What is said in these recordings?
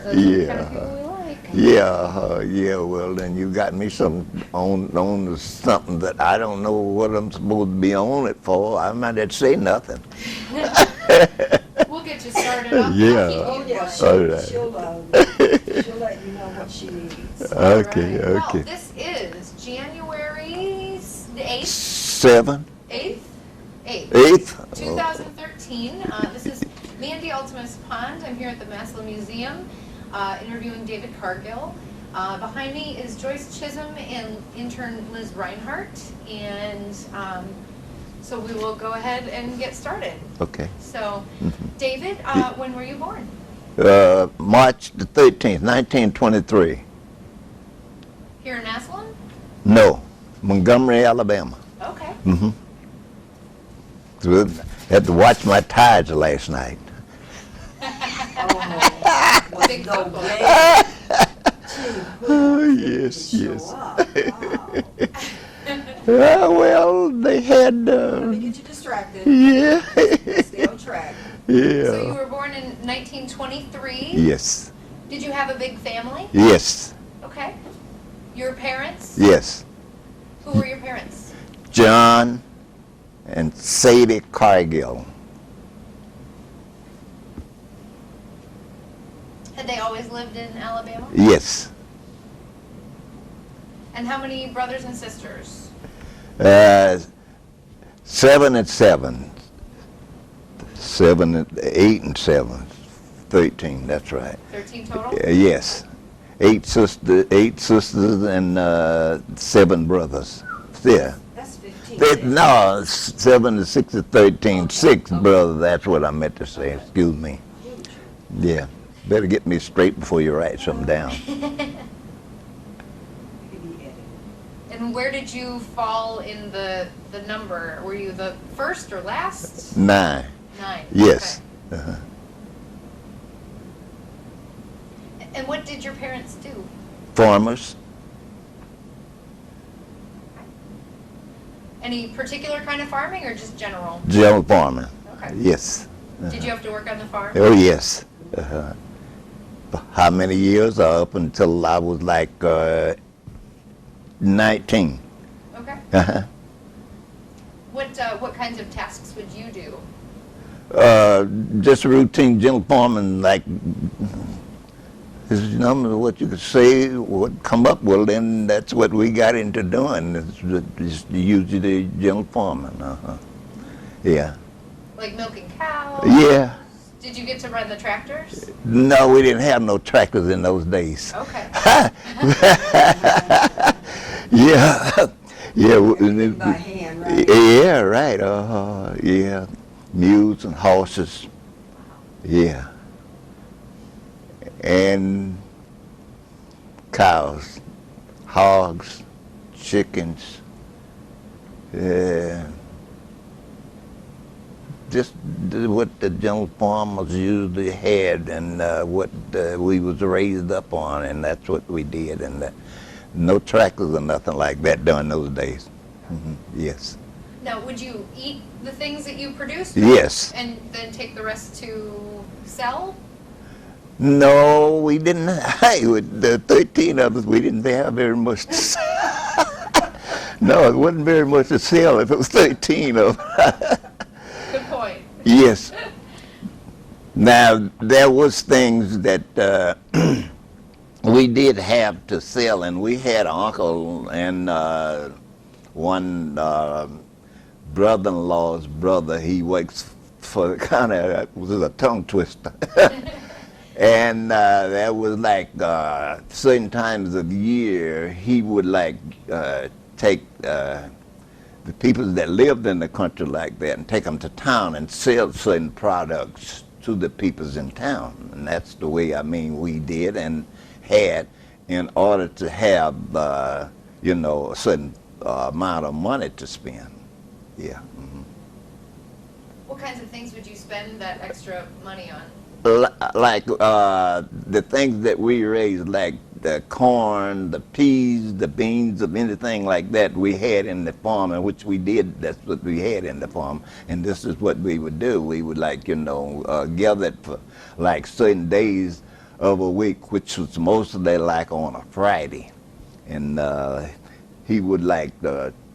Those are the kind of people we like. Yeah, well, then you got me some on to something that I don't know what I'm supposed to be on it for. I might not say nothing. We'll get you started off. Yeah. Oh, yeah, All right. she'll let you know what she needs. Okay, All right. okay. Well, this is January the 8th. 7? 8th? 8th? 2013. This is Mandy Ultimus Pond. I'm here at the Massillon Museum interviewing David Cargill. Behind me is Joyce Chisholm and intern Liz Reinhardt. And so we will go ahead and get started. Okay. So, David, when were you born? March the 13th, 1923. Here in Massillon? No, Montgomery, Alabama. Okay. So had to watch my tides last night. Oh, Big go football. bad. Oh, yes, yes. Wow. Well, they had, Let me get you distracted. yeah. Stay on track. So you Yeah. were born in 1923. Yes, Did you have a big family? yes, Okay. Your parents? yes. Who were your parents? John and Sadie Cargill. Had they always lived in Alabama? Yes. And how many brothers and sisters? 7 and 7. 7 and 8 and 7. 13, that's right. 13 total? Yes. 8 sisters and 7 brothers. Yeah. That's 15. No, 7 and 6 is 13. 6 brothers, that's what I meant to say. Excuse me. Huge. Yeah. Better get me straight before you write something down. You can be edited. And where did you fall in the number? Were you the first or last? 9. 9. Yes. Okay. And what did your parents do? Farmers. Any particular kind of farming or just general? General farming. Okay. Yes. Did you have to work on the farm? Oh, yes. How many years? Up until I was like 19. Okay. Uh-huh. What kinds of tasks would you do? Just routine general farming, like, you know, what you could say, what come up, well, then that's what we got into doing, is usually general farming. Yeah. Like milking cows? Yeah. Did you get to run the tractors? No, we didn't have no tractors in those days. Okay. Yeah. Yeah. By hand, right? Yeah, right. Yeah. Mules and horses. Yeah. And cows, hogs, chickens. Just what the general farmers usually had, and what we was raised up on, and that's what we did. And no tractors or nothing like that during those days. Yes. Now, would you eat the things that you produced? Yes. And then take the rest to sell? No, we didn't. With the 13 of us, we didn't have very much to sell. No, it wasn't very much to sell if it was 13 of us. Good point. Yes. Now, there was things that we did have to sell, and we had an uncle and one brother-in-law's brother. He works for kind of, was a tongue twister. And there was like certain times of year, he would like take the people that lived in the country like that and take them to town and sell certain products to the peoples in town. And that's the way, I mean, we did and had in order to have, you know, a certain amount of money to spend. Yeah. What kinds of things would you spend that extra money on? Like the things that we raised, like the corn, the peas, the beans, of anything like that we had in the farm, and which we did, that's what we had in the farm. And this is what we would do. We would, like, you know, gather it for like certain days of a week, which was mostly like on a Friday. And he would like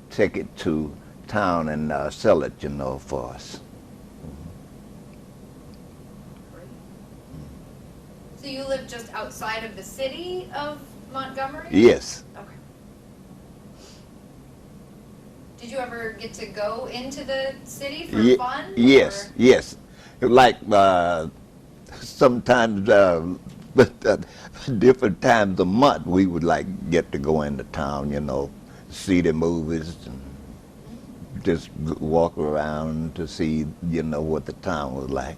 take it to town and sell it, you know, for us. So you live just outside of the city of Montgomery? Yes. Okay. Did you ever get to go into the city for fun? Yes, or? yes. Like sometimes, different times a month, we would like get to go into town, you know, see the movies and just walk around to see, you know, what the town was like.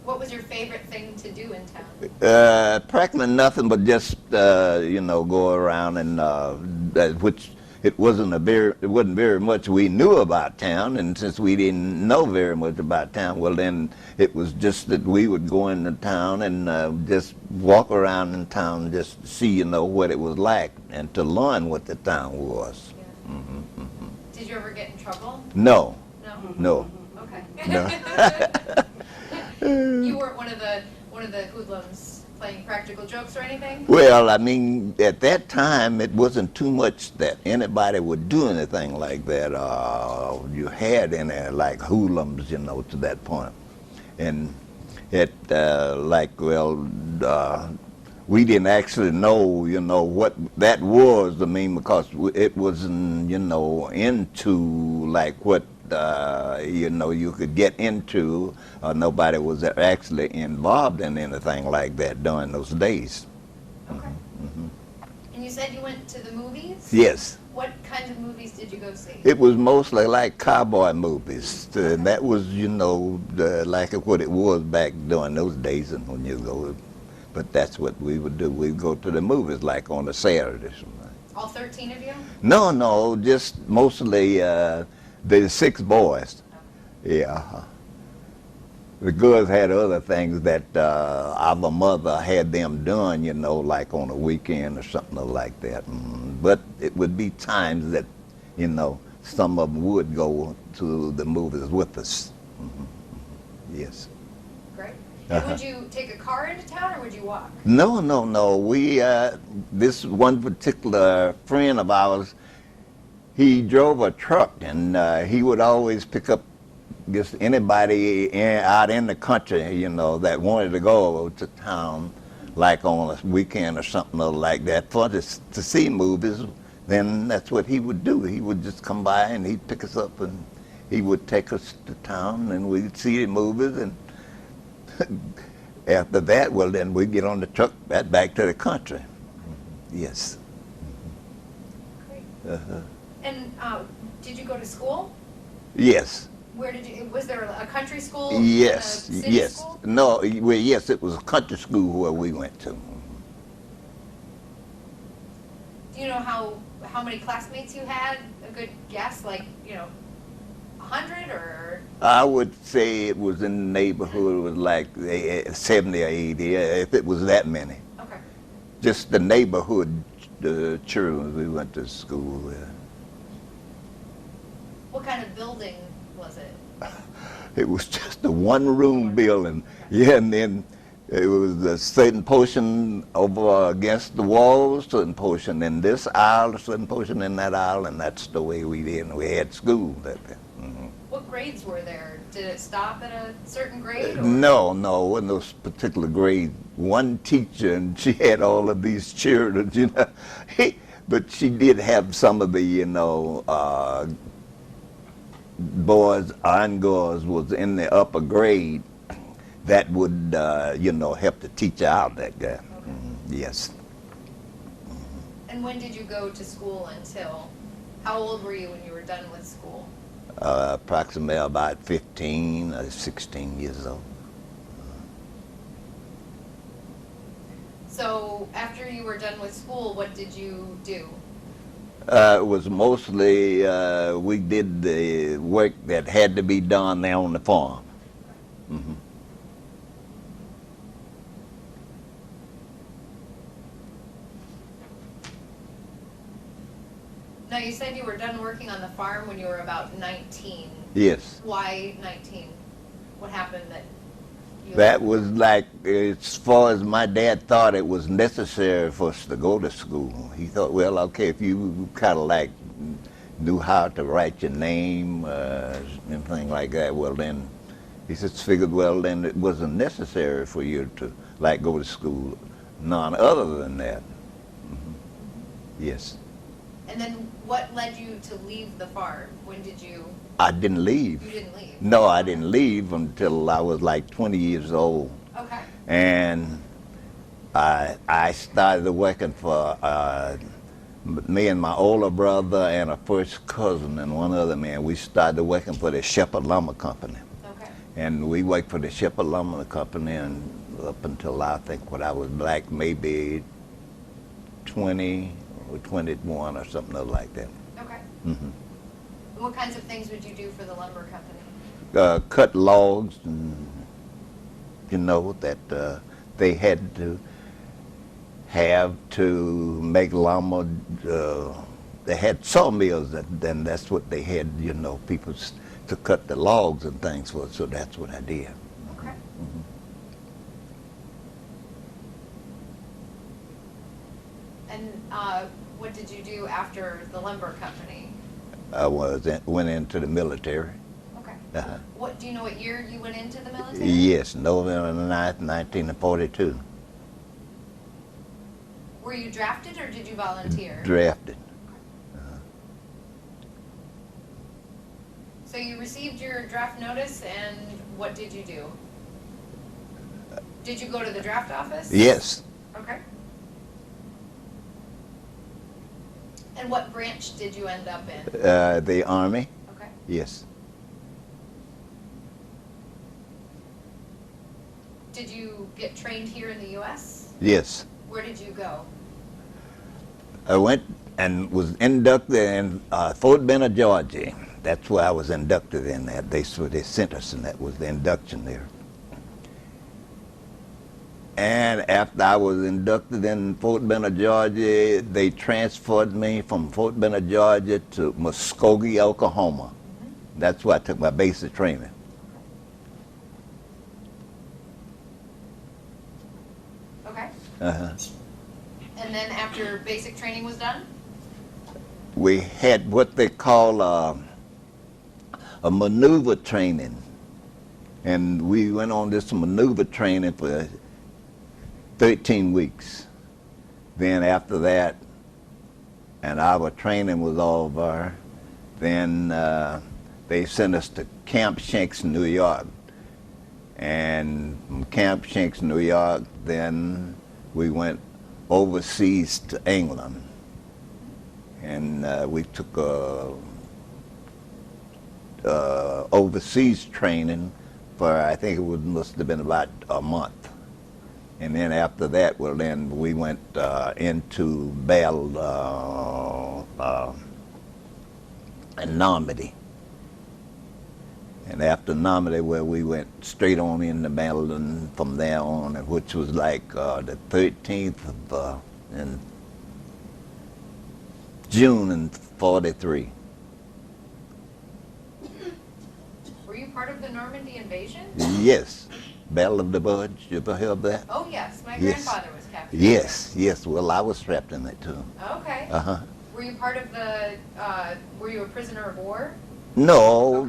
What was your favorite thing to do in town? Practically nothing but just, you know, go around and, which it wasn't very much we knew about town, and since we didn't know very much about town, well then it was just that we would go into town and just walk around in town, just to see, you know, what it was like and to learn what the town was. Yeah. Did you ever get in trouble? No. No? No. Okay. No. You weren't one of the hoodlums playing practical jokes or anything? Well, I mean, at that time, it wasn't too much that anybody would do anything like that. You had any, like, hoodlums, you know, to that point. And it, we didn't actually know, you know, what that was. I mean, because it wasn't, you know, into, like, what, you know, you could get into. Nobody was actually involved in anything like that during those days. Okay. And you said you went to the movies? Yes. What kinds of movies did you go see? It was mostly like cowboy movies. That was, you know, like what it was back during those days and when you go. But that's what we would do. We'd go to the movies like on a Saturday. All 13 of you? No, just mostly the 6 boys. Yeah. The girls had other things that our mother had them done, you know, like on a weekend or something like that. But it would be times that, you know, some of them would go to the movies with us. Yes. Great. And would you take a car into town or would you walk? No. We, this one particular friend of ours, he drove a truck and he would always pick up just anybody out in the country, you know, that wanted to go to town, like on a weekend or something like that, for to see movies. Then that's what he would do. He would just come by and he'd pick us up and he would take us to town and we'd see the movies. And after that, well, then we'd get on the truck back to the country. Yes. Great. And did you go to school? Yes. Where did you, was there a country school? Yes, and a city yes. School? No, well, yes, it was a country school where we went to. Do you know how many classmates you had? A good guess, like, you know, 100 or? I would say it was in the neighborhood, it was like 70 or 80, if it was that many. Okay. Just the neighborhood, the children we went to school with. What kind of building was it? It was just a one-room building. Yeah, and then it was a certain portion over against the wall, certain portion in this aisle, a certain portion in that aisle, and that's the way we did. We had school that day. What grades were there? Did it stop at a certain grade? Or? No, wasn't those particular grades. One teacher, and she had all of these children, you know. But she did have some of the, you know, boys and girls was in the upper grade that would, you know, help the teacher out that guy. Okay. Yes. And when did you go to school until? How old were you when you were done with school? Approximately about 15 or 16 years old. So after you were done with school, what did you do? It was mostly, we did the work that had to be done there on the farm. Now you said you were done working on the farm when you were about 19. Yes. Why 19? What happened that That was like, as far as my dad thought it was necessary for us to go to school. He thought, well, okay, if you kind of like knew how to write your name, anything like that, well then, he just figured, well then it wasn't necessary for you to like go to school. None other than that. Yes. And then what led you to leave the farm? When did you? I didn't leave. You didn't leave? No, I didn't leave until I was like 20 years old. Okay. And I started working for me and my older brother and a first cousin and one other man. We started working for the Shepherd Lumber Company. Okay. And we worked for the Shepherd Lumber Company and up until I think when I was like maybe 20 or 21 or something like that. Okay. Mm-hmm. What kinds of things would you do for the lumber company? Cut logs, and you know that they had to have to make lumber. They had sawmills, then that's what they had. You know, people to cut the logs and things for. So that's what I did. Okay. Mm-hmm. And what did you do after the lumber company? I went into the military. Okay. Uh-huh. What do you know? What year you went into the military? Yes, November 9th, 1942. Were you drafted or did you volunteer? Drafted. So you received your draft notice, and what did you do? Did you go to the draft office? Yes. Okay. And what branch did you end up in? The Army. Okay. Yes. Did you get trained here in the U.S.? Yes. Where did you go? I went and was inducted in Fort Benner, Georgia. That's where I was inducted in. That they sent us, and that was the induction there. And after I was inducted in Fort Benner, Georgia, they transferred me from Fort Benner, Georgia to Muskogee, Oklahoma. Mm-hmm. That's where I took my basic training. Okay. Uh-huh. And then after basic training was done? We had what they call a maneuver training. And we went on this maneuver training for 13 weeks. Then after that, and our training was over, then they sent us to Camp Shanks, New York. And from Camp Shanks, New York, then we went overseas to England. And we took overseas training for, I think must have been about a month. And then after that, well, then we went into battle in Normandy. And after Normandy, where we went straight on into battle, and from there on, which was like the 13th of in June in '43. Were you part of the Normandy invasion? Yes. Battle of the Bulge, you ever heard of that? Oh, yes. My Yes. grandfather was captured. Yes, yes. Well, I was trapped in it too. Okay. Uh-huh. Were you part of the, were you a prisoner of war? No,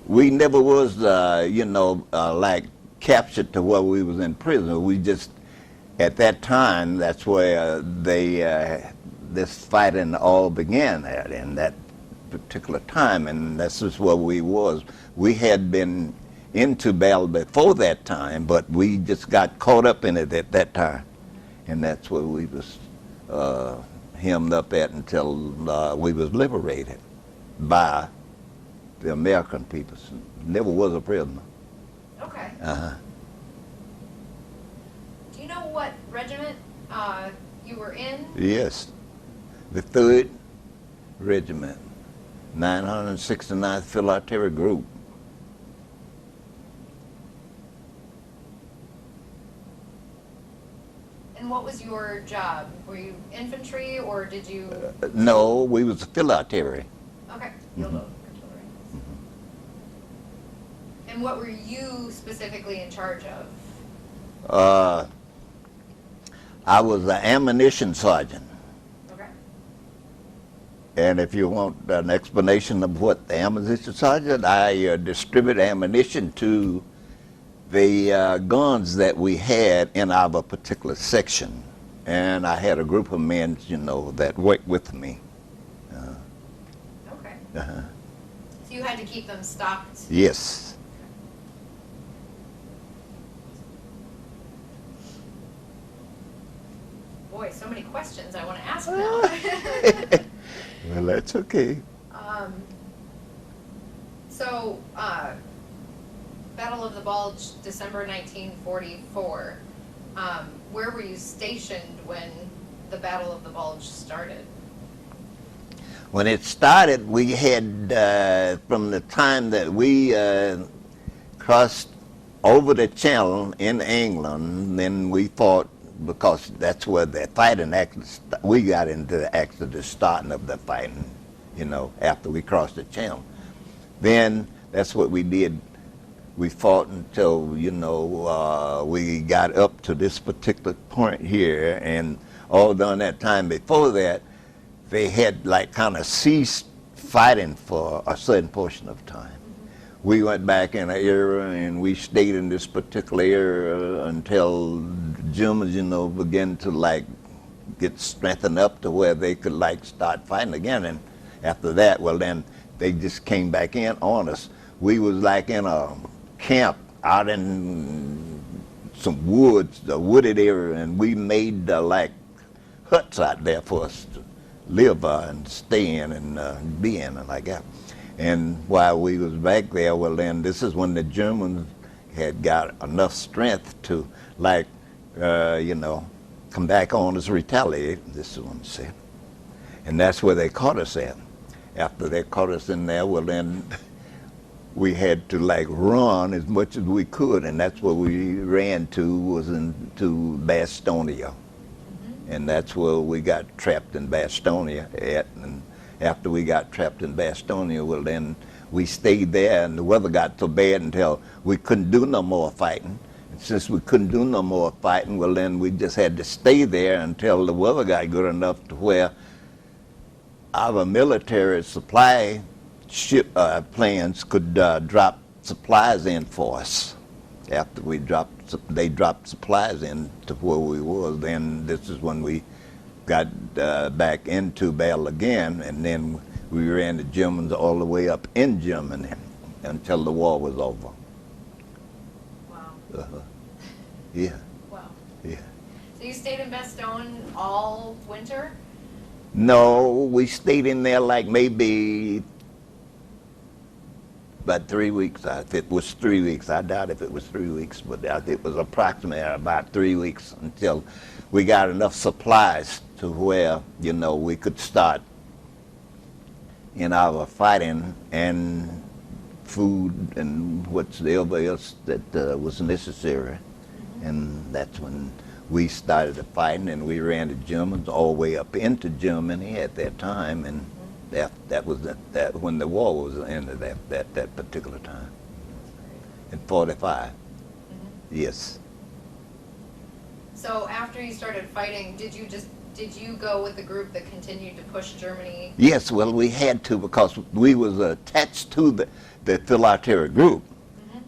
we never was, like captured to where we was in prison. We just, at that time, that's where this fighting all began at, in that particular time, and that's just where we was. We had been into battle before that time, but we just got caught up in it at that time, and that's where we was hemmed up at until we was liberated by the American people. Never was a prisoner. Okay. Uh-huh. Do you know what regiment you were in? Yes, the 3rd Regiment, 969th Field Artillery Group. And what was your job? Were you infantry or did you? No, we was field artillery. Okay. Mhm. And And what were you specifically in charge of? I was an ammunition sergeant. Okay. And if you want an explanation of what the ammunition sergeant, I distribute ammunition to the guns that we had in our particular section. And I had a group of men, that worked with me. Okay. Uh-huh. So you had to keep them stocked? Yes. Boy, so many questions I want to ask now. Well, that's okay. So, Battle of the Bulge, December 1944. Where were you stationed when the Battle of the Bulge started? When it started, we had, from the time that we crossed over the channel in England, then we fought, because that's where the fighting actually, we got into the starting of the fighting, after we crossed the channel. Then that's what we did. We fought until, we got up to this particular point here, and all during that time before that, they had kind of ceased fighting for a certain portion of time. We went back in an era, and we stayed in this particular area until the Germans, began to get strengthened up to where they could start fighting again. And after that, well, then they just came back in on us. We was in a camp out in some woods, a wooded area, and we made huts out there for us to live and stay in and be in and like that. And while we was back there, well, then this is when the Germans had got enough strength to come back on us, retaliate. This is what I'm saying. And that's where they caught us at. After they caught us in there, well, then we had to run as much as we could, and that's where we ran to, was into Bastonia. And that's where we got trapped in Bastonia at. And after we got trapped in Bastonia, well, then we stayed there, and the weather got so bad until we couldn't do no more fighting. And since we couldn't do no more fighting, well, then we just had to stay there until the weather got good enough to where our military supply ship planes could drop supplies in for us. After they dropped supplies in to where we was, then this is when we got back into battle again, and then we ran the Germans all the way up in Germany until the war was over. Wow. Yeah. Wow. Yeah. So you stayed in Bastogne all winter? No, we stayed in there maybe about 3 weeks. If it was 3 weeks, I doubt if it was 3 weeks, but it was approximately about 3 weeks until we got enough supplies to where, we could start in our fighting and food and whatever else that was necessary. And that's when we started the fighting, and we ran the Germans all the way up into Germany at that time, and that was when the war was ended at that particular time. In 45. Yes. So after you started fighting, did you go with the group that continued to push Germany? Yes, well, we had to, because we was attached to the Philadelphia group.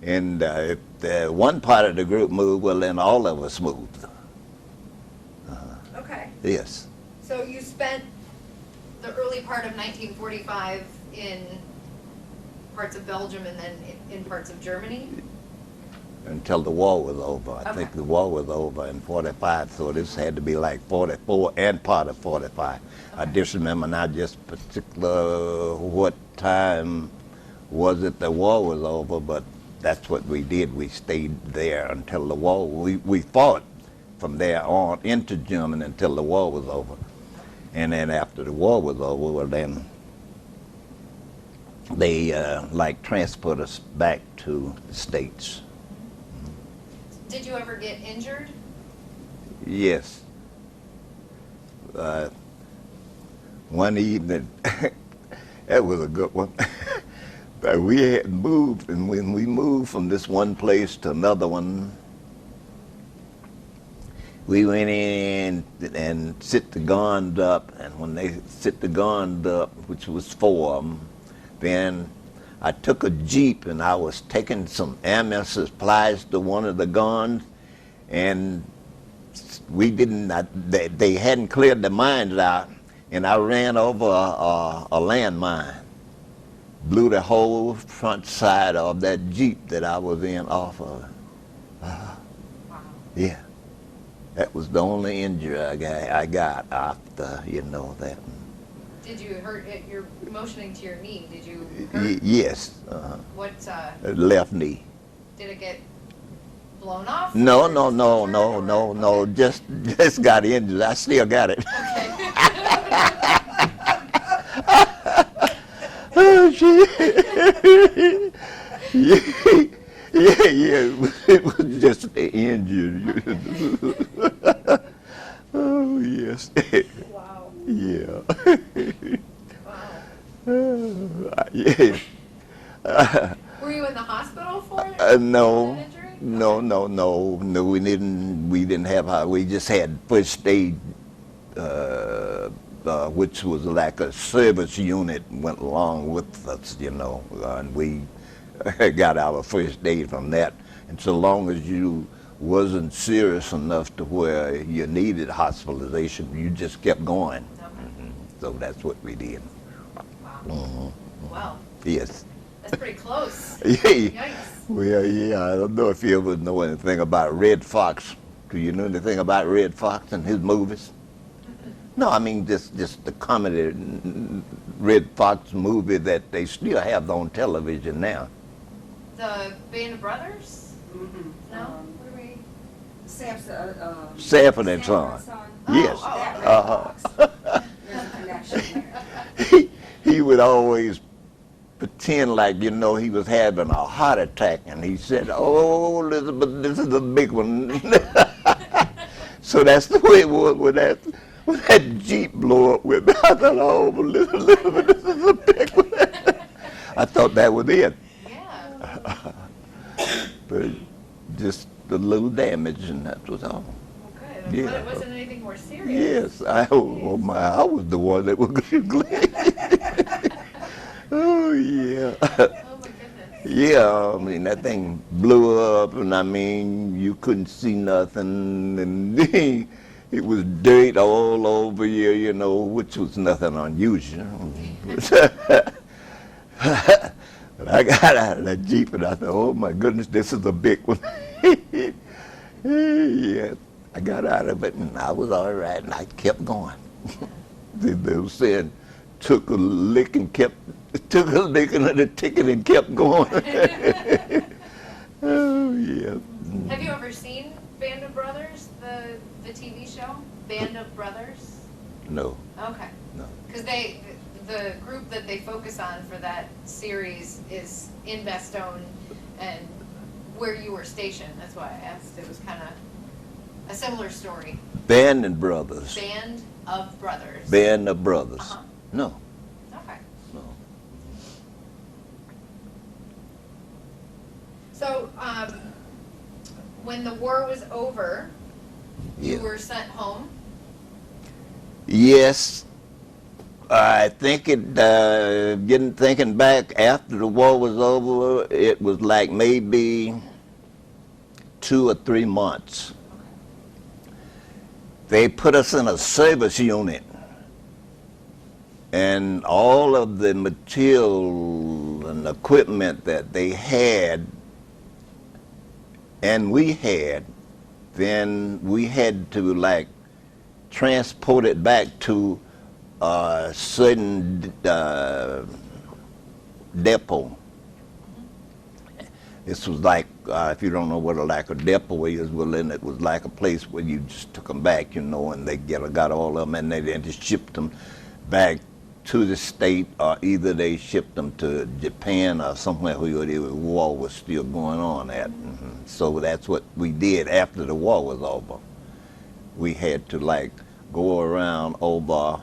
And if one part of the group moved, well, then all of us moved. Okay. Yes. So you spent the early part of 1945 in parts of Belgium and then in parts of Germany? Until the war was over. I think the war was over in 45, so this had to be 44 and part of 45. I just remember not just particular what time was it the war was over, but that's what we did. We stayed there until the war. We fought from there on into Germany until the war was over. And then after the war was over, well, then they transport us back to the States. Did you ever get injured? Yes. One evening, that was a good one. We had moved, and when we moved from this one place to another one, we went in and sit the guns up, and when they sit the guns up, which was 4 of them, then I took a Jeep and I was taking some ammo supplies to one of the guns, and we didn't, they hadn't cleared the mines out, and I ran over a landmine. Blew the whole front side of that Jeep that I was in off of. Wow. Yeah. That was the only injury I got after, that. Did you hurt it? You're motioning to your knee. Did you hurt? Yes. What, Left knee. did it get blown off? No, or no, just no, injured, no, or- no, no. Just got injured. I still got it. Okay. Oh, shit. Yeah. It was just an injury. Oh, yes. Wow. Yeah. Wow. Yeah. Were you in the hospital for it? No, That injury? no. We didn't have. We just had first aid, which was like a service unit went along with us, and we got our first aid from that. And so long as you wasn't serious enough to where you needed hospitalization, you just kept going. Okay. So that's what we did. Wow. Wow. Yes. That's pretty close. Yeah. Yikes. Well, yeah, I don't know if you ever know anything about Red Fox. Do you know anything about Red Fox and his movies? No, I mean just the comedy Red Fox movie that they still have on television now. The Band of Brothers? Mm-hmm. No? What are we? Sanford, Sanford and Son. Yes. Oh, That okay. Red Fox. There's a connection there. He would always pretend like, he was having a heart attack, and he said, "Oh, Elizabeth, this is a big one." So that's the way it was when that Jeep blew up with me. I thought, "Oh, Elizabeth, this is a big one." I thought that was it. Yeah. But just a little damage, and that was all. Okay. But Yeah. it wasn't anything more serious. Yes, I was the one that was glad. Oh, yeah. Oh my goodness. Yeah, I mean, that thing blew up, and I mean, you couldn't see nothing, and it was dirt all over you, which was nothing unusual. But I got out of that Jeep, and I thought, oh my goodness, this is a big one. Yeah, I got out of it, and I was all right, and I kept going. They were saying, took a lick and the ticket and kept going. Oh, yeah. Have you ever seen Band of Brothers, the TV show? Band of Brothers? No, Okay. no. Because the group that they focus on for that series is in Bastogne and where you were stationed. That's why I asked. It was kind of a similar story. Band and Brothers. Band of Brothers. Band of Brothers. Uh-huh. No, Okay. no. So, when the war was over, Yeah. you were sent home. Yes, I think thinking back after the war was over, it was like maybe 2 or 3 months. They put us in a service unit, and all of the material and equipment that they had and we had, then we had to transport it back to a certain depot. This was if you don't know what a depot is, well then it was like a place where you just took them back, and they got all of them, and they then just shipped them back to the state, or either they shipped them to Japan or somewhere where the war was still going on at. So that's what we did after the war was over. We had to go around over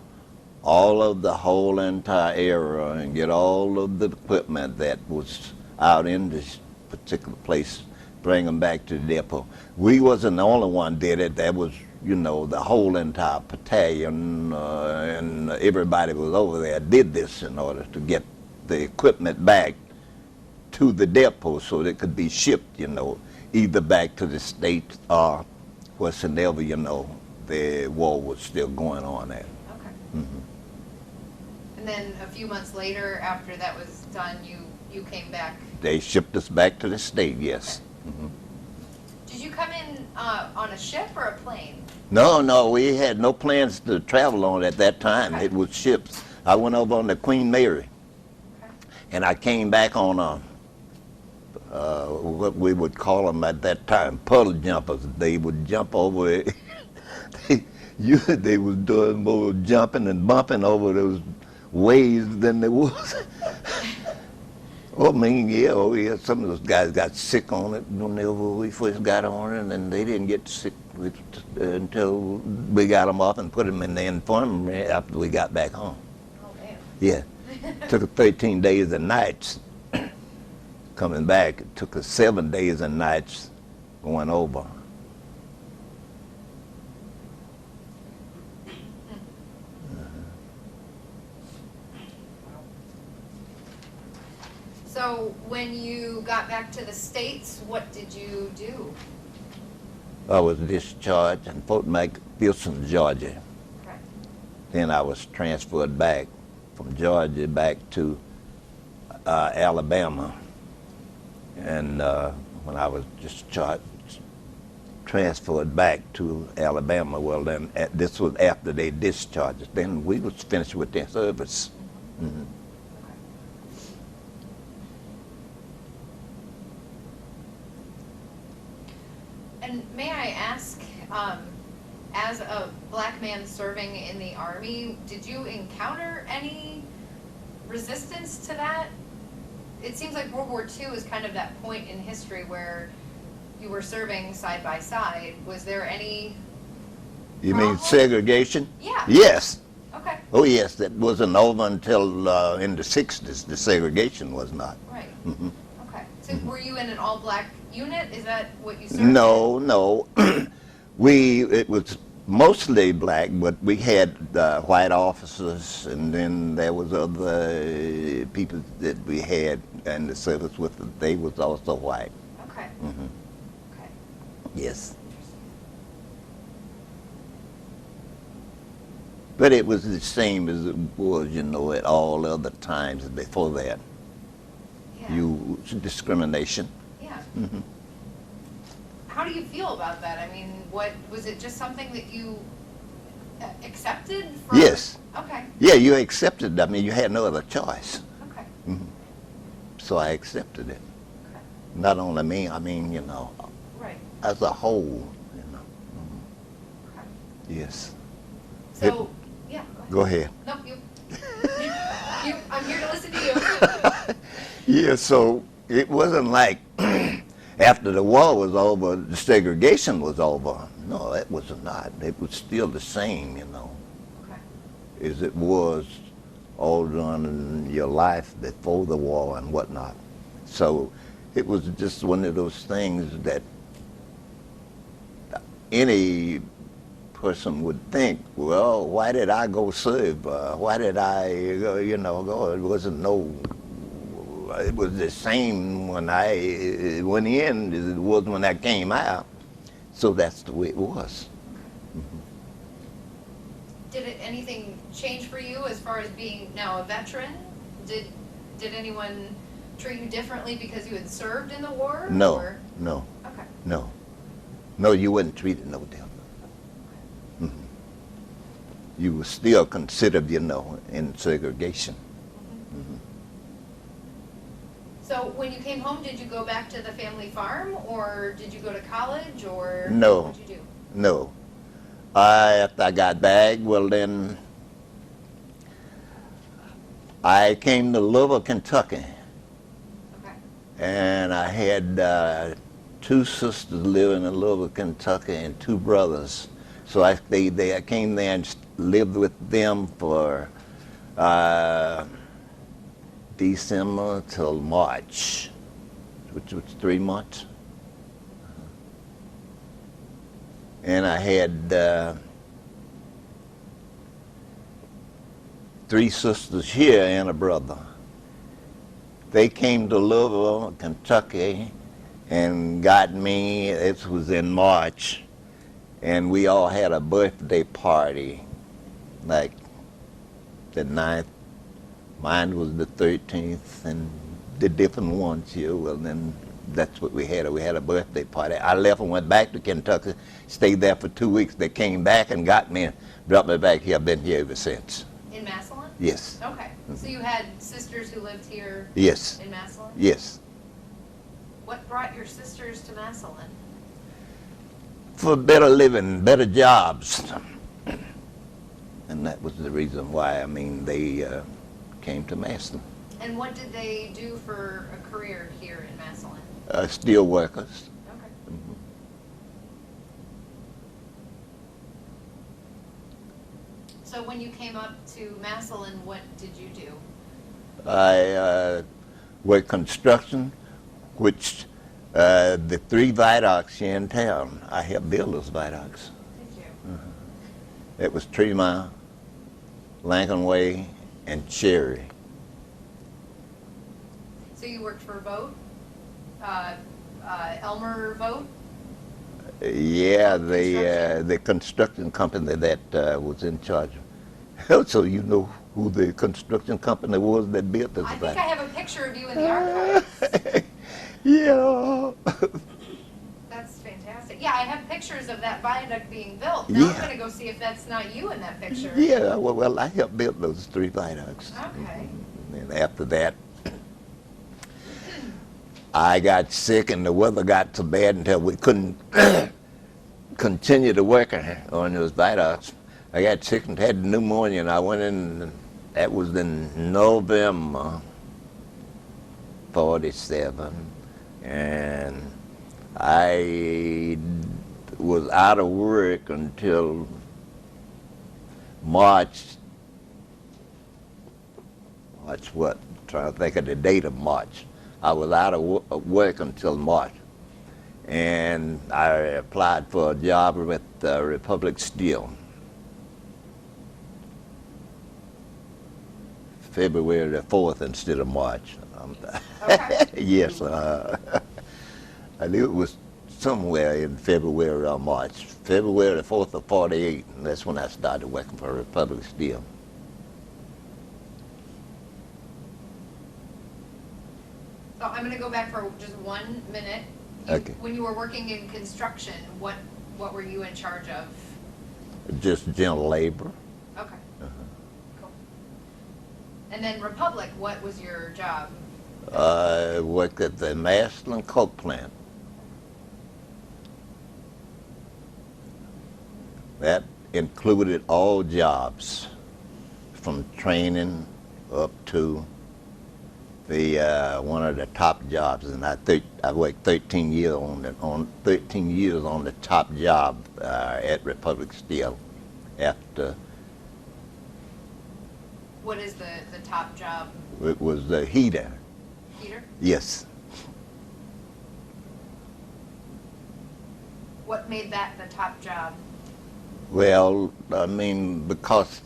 all of the whole entire area and get all of the equipment that was out in this particular place, bring them back to the depot. We wasn't the only one did it. That was, you know, the whole entire battalion and everybody was over there did this in order to get the equipment back to the depot so that it could be shipped, you know, either back to the state or whatsoever, you know, the war was still going on there. Okay. Mm-hmm. And then a few months later, after that was done, you came back. They shipped us back to the state, yes. Okay. Mm-hmm. Did you come in on a ship or a plane? No, we had no plans to travel on at that time. Okay. It was ships. I went over on the Queen Mary, Okay. and I came back on what we would call them at that time, puddle jumpers. They would jump over it. They was doing more jumping and bumping over those waves than there was. Oh, I mean, yeah, some of those guys got sick on it whenever we first got on it, and they didn't get sick until we got them off and put them in the infirmary after we got back home. Oh, man. Yeah, took us 13 days and nights coming back. It took us 7 days and nights going over. So when you got back to the States, what did you do? I was discharged in Fort McPherson, Georgia. Okay. Then I was transferred back from Georgia back to Alabama. And when I was discharged, transferred back to Alabama, well then, this was after they discharged us. Then we was finished with their service. Mm-hmm. And may I ask, as a black man serving in the Army, did you encounter any resistance to that? It seems like World War II is kind of that point in history where you were serving side by side. Was there any You mean problem? segregation? Yeah. Yes. Okay, Oh yes, that wasn't over until in the 60s. The segregation was not. right. Mm-hmm. Okay. So were you in an all-black unit? Is that what you served No. It was mostly black, but we had white officers, and then there was other people that we had in the service with. They was also white. in? Okay. Mm-hmm. Okay. Yes. But it was the same as it was, you know, at all other times before that. Yeah. Discrimination. Yeah. Mm-hmm. How do you feel about that? I mean, what was it? Just something that you accepted? Yes. Okay. Yeah, you accepted it. I mean, you had no other choice. Okay. Mm-hmm. So I accepted it. Okay. Not only me, I mean, you know, Right. as a whole, you know. Mm-hmm. Okay. Yes. So, yeah. Go ahead. No, you. I'm here to listen to you. Yeah, so it wasn't like after the war was over, the segregation was over. No, it was not. It was still the same, you know, Okay. as it was all during your life before the war and whatnot. So it was just one of those things that any person would think, well, why did I go serve? Why did I, go? It wasn't no, it was the same when I went in as it was when I came out. So that's the way it was. Did anything change for you as far as being now a veteran? Did anyone treat you differently because you had served in the war? No, or? no, Okay. no. No, you wasn't treated no different. You were still considered, you know, in segregation. So when you came home, did you go back to the family farm, or did you go to college, or No. what did you do? No. After I got back, well then, I came to Louisville, Kentucky, Okay. and I had 2 sisters living in Louisville, Kentucky, and 2 brothers. So I stayed there. I came there and lived with them for December till March, which was 3 months. And I had 3 sisters here and a brother. They came to Louisville, Kentucky, and got me. It was in March, and we all had a birthday party, like the 9th. Mine was the 13th, and the different ones here. Well, then that's what we had. We had a birthday party. I left and went back to Kentucky, stayed there for 2 weeks. They came back and got me and brought me back here. I've been here ever since. In Massillon? Yes. Okay. So you had sisters who lived here Yes. in Massillon? Yes. What brought your sisters to Massillon? For better living, better jobs. And that was the reason why, I mean, they came to Massillon. And what did they do for a career here in Massillon? Steel workers. Okay. So when you came up to Massillon, what did you do? I worked construction, which the 3 viaducts here in town, I helped build those viaducts. Did you? It was Tremont, Lincoln Way, and Cherry. So you worked for Vogt? Elmer Vogt? Yeah, the construction company that was in charge. So you know who the construction company was that built this I think viaduct? I have a picture of you in the archives. Yeah. That's fantastic. Yeah, I have pictures of that viaduct being built. Now Yeah. I'm going to go see if that's not you in that picture. Yeah, well, I helped build those 3 viaducts. Okay. And after that, I got sick and the weather got so bad until we couldn't continue to work on those viaducts. I got sick and had pneumonia, and I went in, that was in November 47, and I was out of work until March what? Trying to think of the date of March. I was out of work until March, and I applied for a job with Republic Steel. February the 4th instead of March. Okay. Yes, I knew it was somewhere in February or March. February the 4th of 48, and that's when I started working for Republic Steel. So I'm going to go back for just 1 minute. Okay. When you were working in construction, what were you in charge of? Just general labor. Okay. Cool. And then Republic, what was your job? I worked at the Massillon coke plant. That included all jobs, from training up to the one of the top jobs, and I worked 13 years on 13 years on the top job at Republic Steel. After What is the top job? it was the heater. Heater? Yes. What made that the top job? Well, I mean, because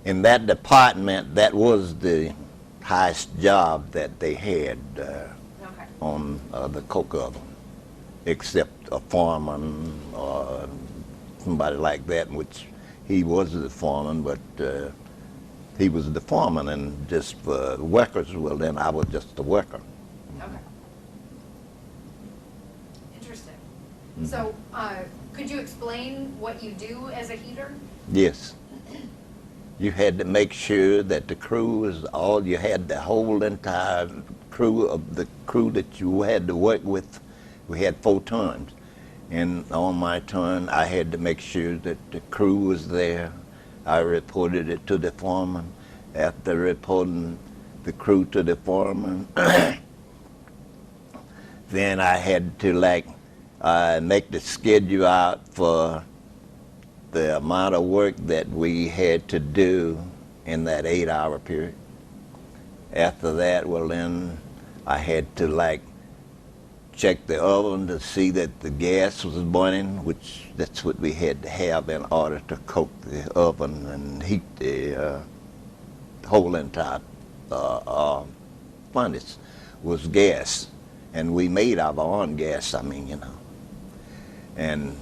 in that department, that was the highest job that they had Okay. on the coke oven, except a foreman or somebody like that, which he was the foreman, but he was the foreman, and just for workers, well, then I was just a worker. Okay. Interesting. So, could you explain what you do as a heater? Yes. You had to make sure that the crew was all, you had the whole entire crew of the crew that you had to work with. We had 4 turns. And on my turn, I had to make sure that the crew was there. I reported it to the foreman. After reporting the crew to the foreman, then I had to make the schedule out for the amount of work that we had to do in that 8-hour period. After that, well then, I had to like check the oven to see that the gas was burning, which that's what we had to have in order to coat the oven and heat the whole entire furnace was gas. And we made our own gas, I mean, you know. And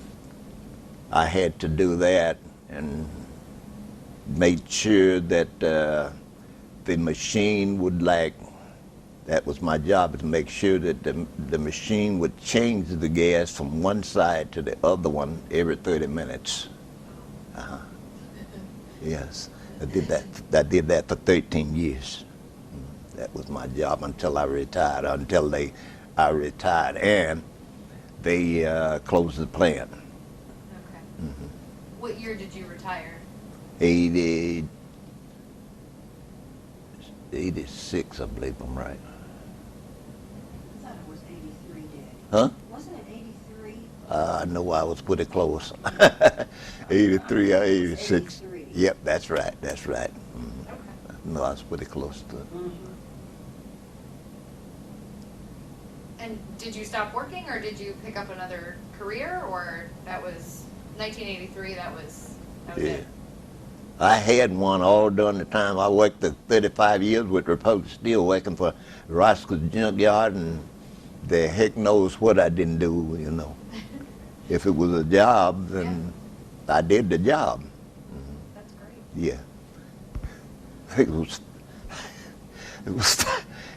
I had to do that and made sure that the machine would like, that was my job, to make sure that the machine would change the gas from one side to the other one every 30 minutes. Yes, I did that for 13 years. That was my job until I retired, I retired and they closed the plant. Okay. What year did you retire? 86, I believe I'm right. I thought it was 83, Dad. Huh? Wasn't it 83? I know I was pretty close. 83 or 86. 83. Yep, that's right. Okay. No, I was pretty close to it. And did you stop working, or did you pick up another career, or that was 1983? That was Yeah. it. I had one all during the time I worked the 35 years with Republic Steel, working for Rosker's junkyard, and the heck knows what I didn't do, you know. If it was a job, then I did the job. That's great. Yeah.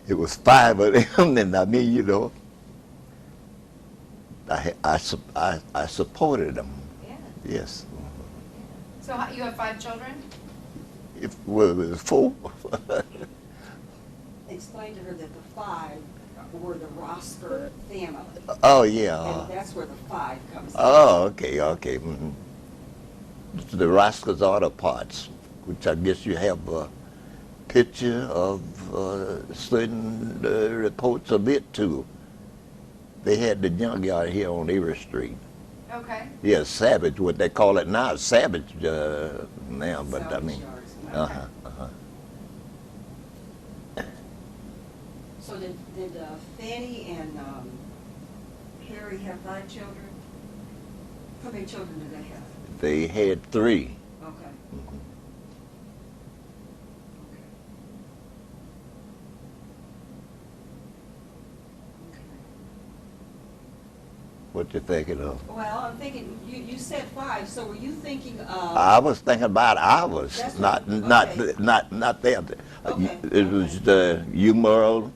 It was 5 of them, and I mean, you know, I supported them. Yeah. Yes. So you have 5 children? Well, it was 4. Explain to her that the 5 were the Rosker family. Oh, yeah. And that's where the 5 comes in. Oh, okay. Mm-hmm. The Rosker's Auto Parts, which I guess you have a picture of certain reports of it too. They had the junkyard here on Erie Street. Okay. Yeah, Salvage, what they call it now, Salvage now, but I Salvage mean, yards. So did Fanny and Harry have 5 children? How many children did they have? they had 3. Okay. What you thinking of? Well, I'm thinking, you said 5, so were you thinking of? I was thinking about ours, That's not okay. not them. Okay. It was the Merle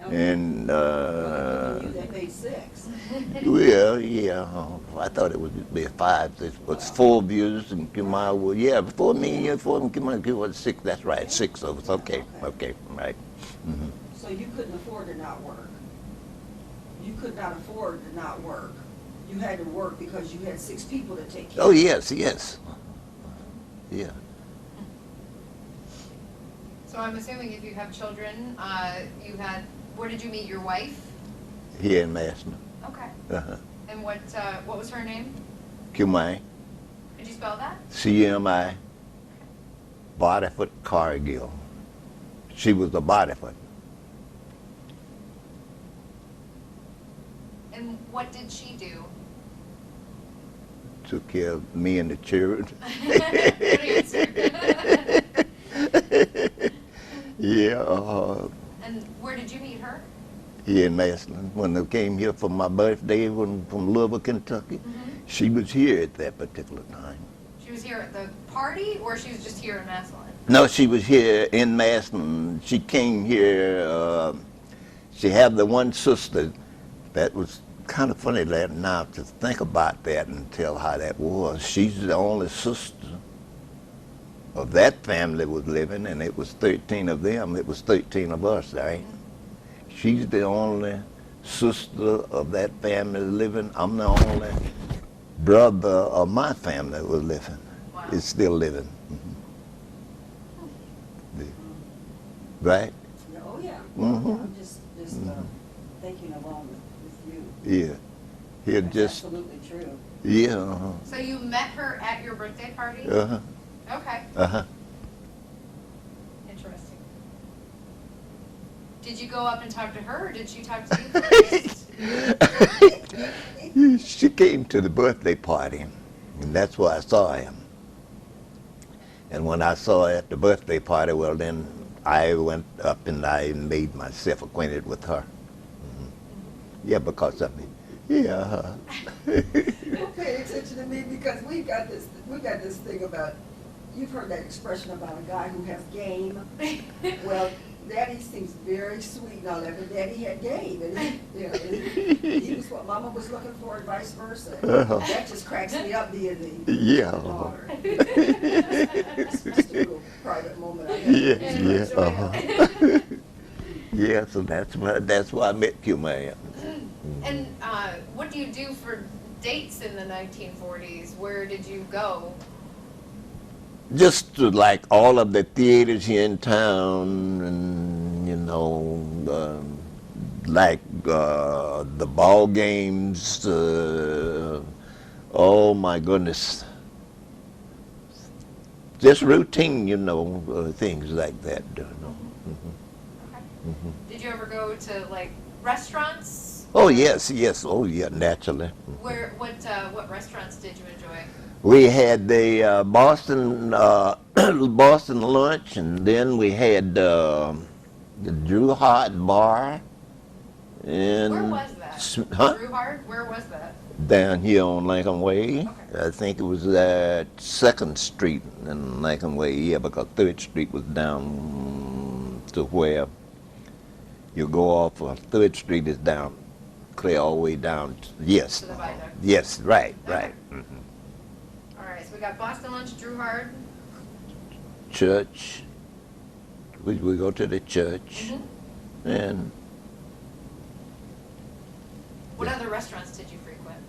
and You that made 6. well, yeah. I thought it would be 5. It was 4 views and Kumar. Well, yeah, before me, 4 and Kumar was 6. That's right, 6 of us. Okay, right. Mm-hmm. So you couldn't afford to not work. You could not afford to not work. You had to work because you had 6 people to take care of. Oh yes. Yeah. So I'm assuming if you have children, where did you meet your wife? Here in Massillon. Okay. And what was her name? Kumar. Could you spell that? CMI. Bodyfoot Cargill. She was a bodyfoot. And what did she do? Took care of me and the children. Good answer. Yeah. And where did you meet her? Here in Massillon. When they came here for my birthday from Louisville, Kentucky, she was here at that particular time. She was here at the party, or she was just here in Massillon? No, she was here in Massillon. She came here. She had the one sister that was kind of funny now to think about that and tell how that was. She's the only sister of that family was living, and it was 13 of them. It was 13 of us, right? She's the only sister of that family living. I'm the only brother of my family that was living. Wow. Is still living. Right? Oh, yeah. Mhm. I'm just thinking along with you. Yeah. Here That's just absolutely true. Yeah. Uh-huh. So you met her at your birthday party? Uh-huh. Okay, Uh-huh. interesting. Did you go up and talk to her, or did she talk to you first? She came to the birthday party, and that's where I saw him. And when I saw her at the birthday party, well, then I went up and I made myself acquainted with her. Yeah, because I mean, yeah. Don't pay attention to me because we got this thing about, you've heard that expression about a guy who has game. Well, Daddy seems very sweet and all that, but Daddy had game, and he was what Mama was looking for, and vice versa. That just cracks me up being the daughter. It's just a little private moment I had. Yes, yeah, so that's why I met you, man. And what do you do for dates in the 1940s? Where did you go? Just to, like all of the theaters here in town, and like the ball games. Oh my goodness, just routine, things like that. Okay. Did you ever go to like restaurants? Oh yes, oh yeah, naturally. What restaurants did you enjoy? We had the Boston Boston lunch, and then we had the Drew Hart Bar. And Where was that? Huh? Drew Hart? Where was that? Down here on Lincoln Way. Okay. I think it was at 2nd Street in Lincoln Way, yeah, because 3rd Street was down to where you go off of 3rd Street is down, clear all the way down. Yes. To the viaduct. Yes, right, Okay. right. All right, so we got Boston lunch, Drew Hart. Church. We go to the church. And What other restaurants did you frequent?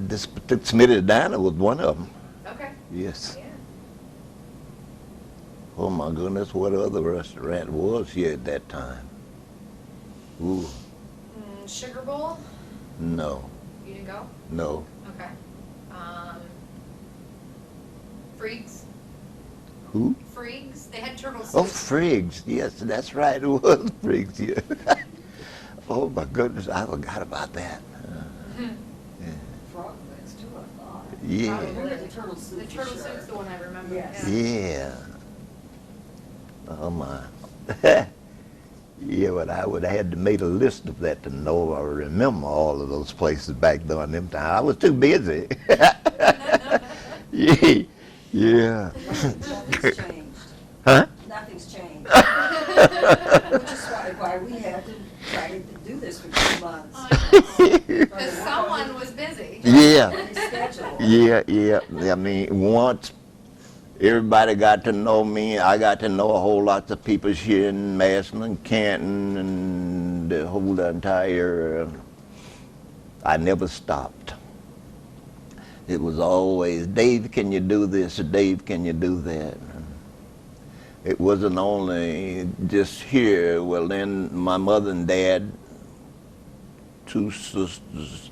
this Smitty's Diner was one of them. Okay. Yes. Yeah. Oh my goodness, what other restaurant was here at that time? Ooh, Sugar Bowl? no, You didn't go? no. Okay. Freaks? Who? Freaks? They had turtle soup. Oh, Friggs. Yes, that's right. It was Friggs. Yeah. Oh my goodness, I forgot about that. Frog legs too, I thought. Yeah, Remember the turtle soup? The for turtle sure. soup's the one I remember. Yes. yeah. Oh my. Yeah, but I would have had to make a list of that to know or remember all of those places back during them times. I was too busy. Yeah. Yeah. Nothing's changed. Huh? Nothing's changed. Which is why we had to try to do this for 2 months. Because someone was busy. Yeah. Schedule. Yeah. I mean, once everybody got to know me, I got to know a whole lot of people here in Massillon, Canton, and the whole entire. I never stopped. It was always, Dave, can you do this? Or Dave, can you do that? It wasn't only just here. Well, then my mother and dad, 2 sisters,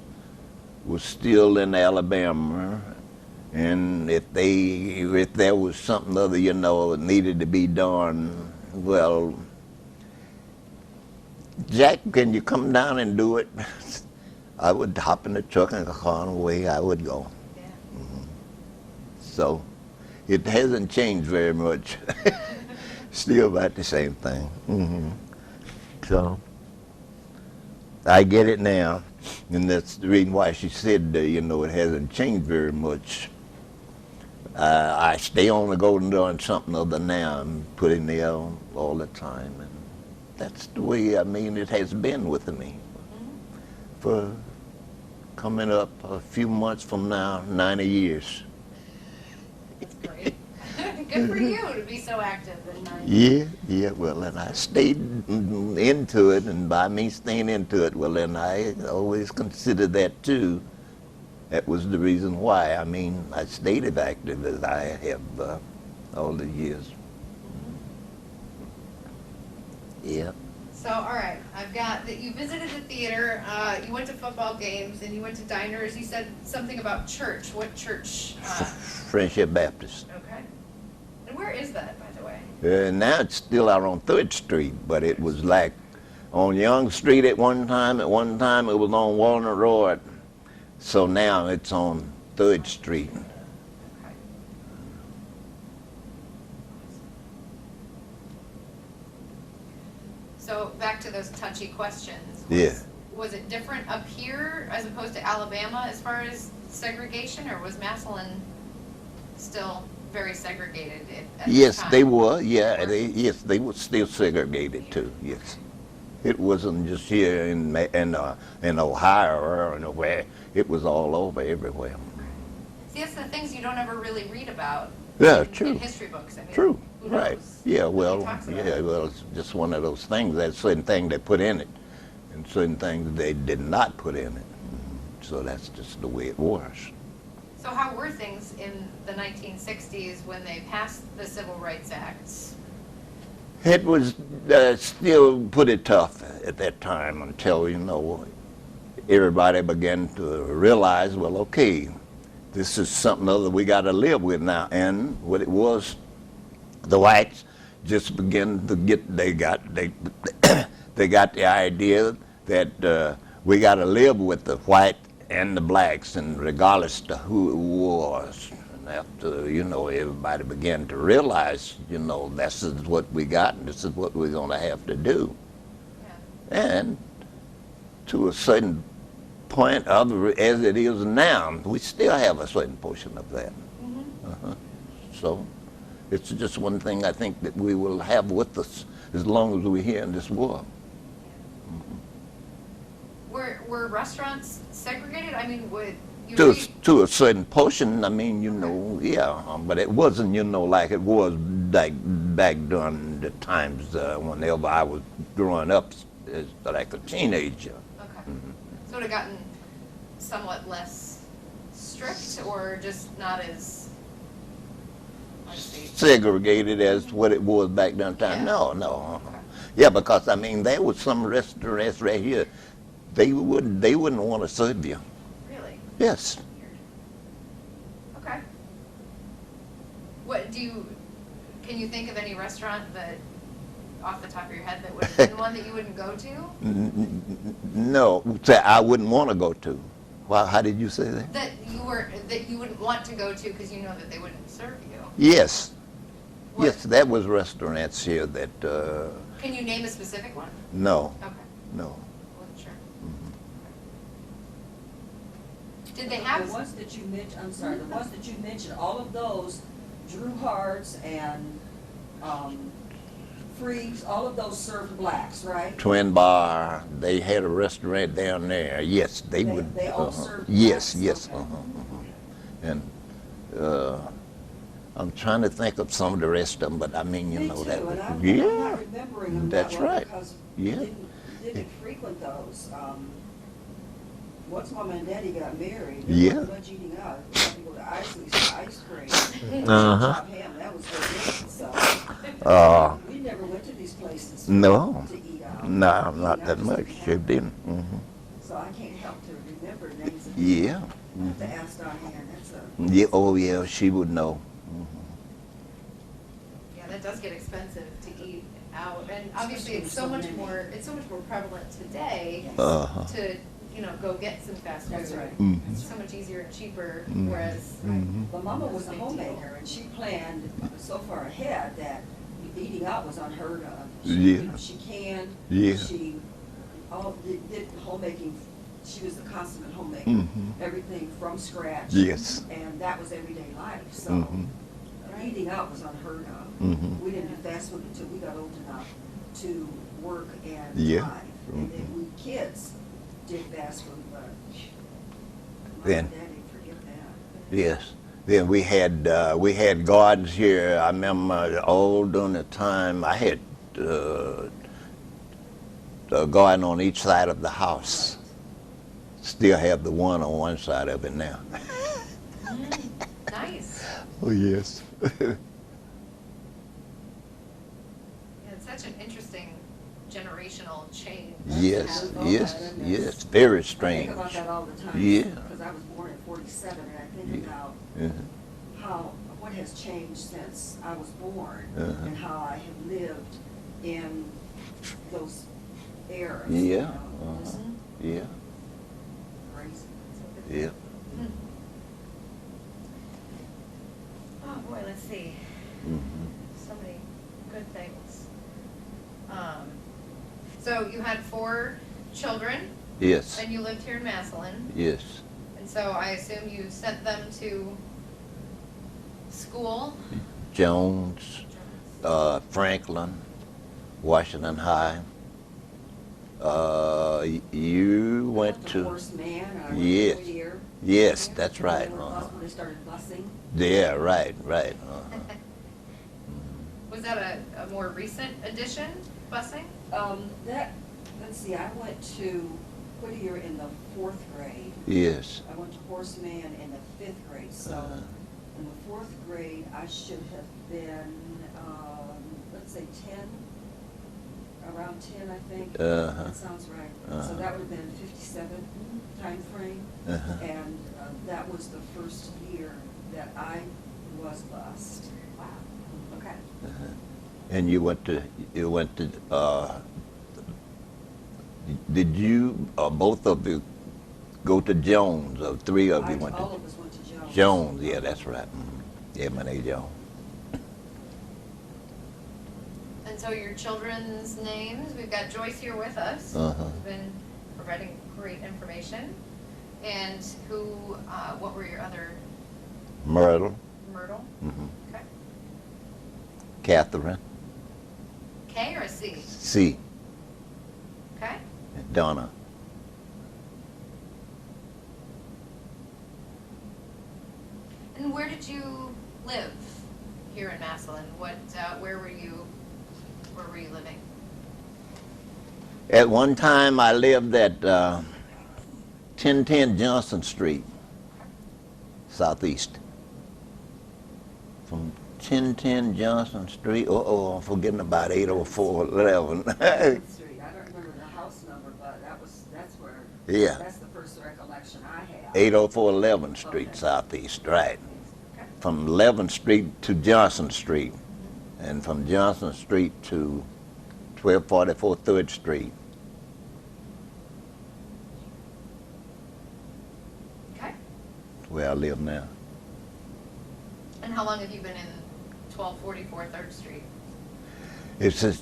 was still in Alabama. And if there was something other, that needed to be done, well, Jack, can you come down and do it? I would hop in the truck and car and away I would go. Yeah. So it hasn't changed very much. Still about the same thing. So I get it now. And that's the reason why she said, it hasn't changed very much. I stay on the Golden Door and something other now. I'm putting there all the time. And that's the way, it has been with me. For coming up a few months from now, 90 years. That's great. Good for you to be so active in 90. Yeah, well, and I stayed into it, and by me staying into it, well, then I always considered that too. That was the reason why. I stayed as active as I have all the years. Yeah. So, all right, I've got that you visited the theater, you went to football games, and you went to diners. You said something about church. What church? Friendship Baptist. Okay. And where is that, by the way? Now it's still out on 3rd Street, but it was like on Young Street at one time. At one time it was on Walnut Road. So now it's on 3rd Street. Okay. So back to those touchy questions. Was it different up here as opposed to Alabama as far as segregation, or was Massillon still very segregated at Yes, the time? they were. Yeah, they were still segregated too. Yes, it wasn't just here in Ohio or nowhere. It was all over, everywhere. See, that's the things you don't ever really read about. Yeah, in true. history books. I mean, True. who Right. knows? Yeah. Nobody Well. talks about Yeah. it. Well, it's just one of those things. There's certain things they put in it, and certain things they did not put in it. So that's just the way it was. So how were things in the 1960s when they passed the Civil Rights Acts? It was still pretty tough at that time until, everybody began to realize, well, okay, this is something other we got to live with now. And what it was, the whites just began to they got the idea that we got to live with the white and the blacks, and regardless to who it was. And after, everybody began to realize, this is what we got and this is what we're going to have to do. Yeah. And to a certain point, as it is now, we still have a certain portion of that. Mm-hmm. So it's just one thing I think that we will have with us as long as we're here in this world. Were restaurants segregated? I mean, would you To a certain portion, I mean, but it wasn't, like it was back during the times whenever I was growing up as like a teenager. Okay. So it had gotten somewhat less strict, or just not as, let's see. Segregated as what it was back then time. Yeah. No. Yeah, because I mean, there was some restaurants right here. They wouldn't want to serve you. Really? Yes. Weird. Okay. Can you think of any restaurant that, off the top of your head, that would have been one that you wouldn't go to? No, I wouldn't want to go to. Well, how did you say that? That you wouldn't want to go to because you know that they wouldn't serve you. Yes. What? Yes, that was restaurants here that, Can you name a specific one? no, Okay. no. Wasn't sure. Did they have? The ones that you mentioned, I'm sorry, the ones that you mentioned, all of those, Drew Hart's and Freaks, all of those served blacks, right? Twin Bar, they had a restaurant down there. Yes, they would. They all served Yes, blacks? yes. Okay. And I'm trying to think of some of the rest of them, but I mean, Me too, that. and I'm Yeah, not remembering them that that's well right. because we Yeah. didn't frequent those. Once Mama and Daddy got married, Yeah. there wasn't much eating out. We had to go to Isley's for ice cream. Uh-huh. Chop ham, that was good. So we never went to these places No. to eat out. No, I not that just much. didn't Sure have- didn't. So I can't help to remember names of Yeah. I have to ask Diane, that's a. Yeah. Oh, yeah. She would know. Yeah, that does get expensive to eat out, and obviously it's so much more prevalent today Uh-huh. to, go get some fast food. That's right. It's so much easier and cheaper, Mhm. whereas. But Mama was a homemaker, and she planned so far ahead that eating out was unheard of. Yeah. She canned. Yeah. She did homemaking. She was a consummate homemaker. Mhm. Everything from scratch. Yes. And that was everyday life. So Mhm. eating out was unheard of. Mhm. We didn't do fast food until we got old enough to work and Yeah. drive. And then we kids did fast food, but Mom Then- and Daddy, forget that. Yes. Then we had gardens here. I remember all during the time I had a garden on each side of the house. Still have the one on one side of it now. Nice. Oh yes. Yeah, it's such an interesting generational generational change. Yes, Okay, yes, that yes. makes- Very I strange. think about that all the time. Yeah. Because I was born in 47, and I think Yeah. about Uh-huh. what has changed since I was born, Uh-huh. and how I have lived in those eras. Yeah, you know, uh-huh. just Yeah, crazy. yeah. Oh, boy, let's see. Mhm. So many good things. So you had 4 children, Yes, and you lived here in Massillon, yes. and so I assume you sent them to school? Jones, Franklin, Washington High. You went to, Horse Man, and I went Yes. to Whittier. yes, that's right. And then Uh-huh. when they started busing. Yeah, right, right. Uh-huh. Was that a more recent addition, busing? Let's see, I went to Whittier in the 4th grade. Yes. I went to Horseman in the 5th grade, so Uh-huh. in the 4th grade, I should have been, let's say 10, around 10, I think. Uh-huh. That sounds right. Uh-huh. So that would have been 57 timeframe. Uh-huh. And that was the first year that I was bused. Wow, okay. Uh-huh. And you went to, did you, both of you go to Jones, or 3 of you went to? All of us went to Jones. Jones, yeah, that's right. Mhm. Yeah, my name Jones. And so your children's names, we've got Joyce here with us, Uh-huh. who's been providing great information. And what were your other, Myrtle, Myrtle? mhm. Okay. Catherine, K or a C? C, Okay. and Donna. And where did you live here in Massillon? Where were you living? At one time, I lived at 1010 Johnson Street, southeast. From 1010 Johnson Street, I'm forgetting about 80411. Street. I don't remember the house number, but that's where. Yeah. That's the first recollection I have. 80411 Street, Okay. southeast, right. Okay. From 11th Street to Johnson Street, and from Johnson Street to 1244 3rd Street. Okay. Where I live now. And how long have you been in 1244 3rd Street? It's since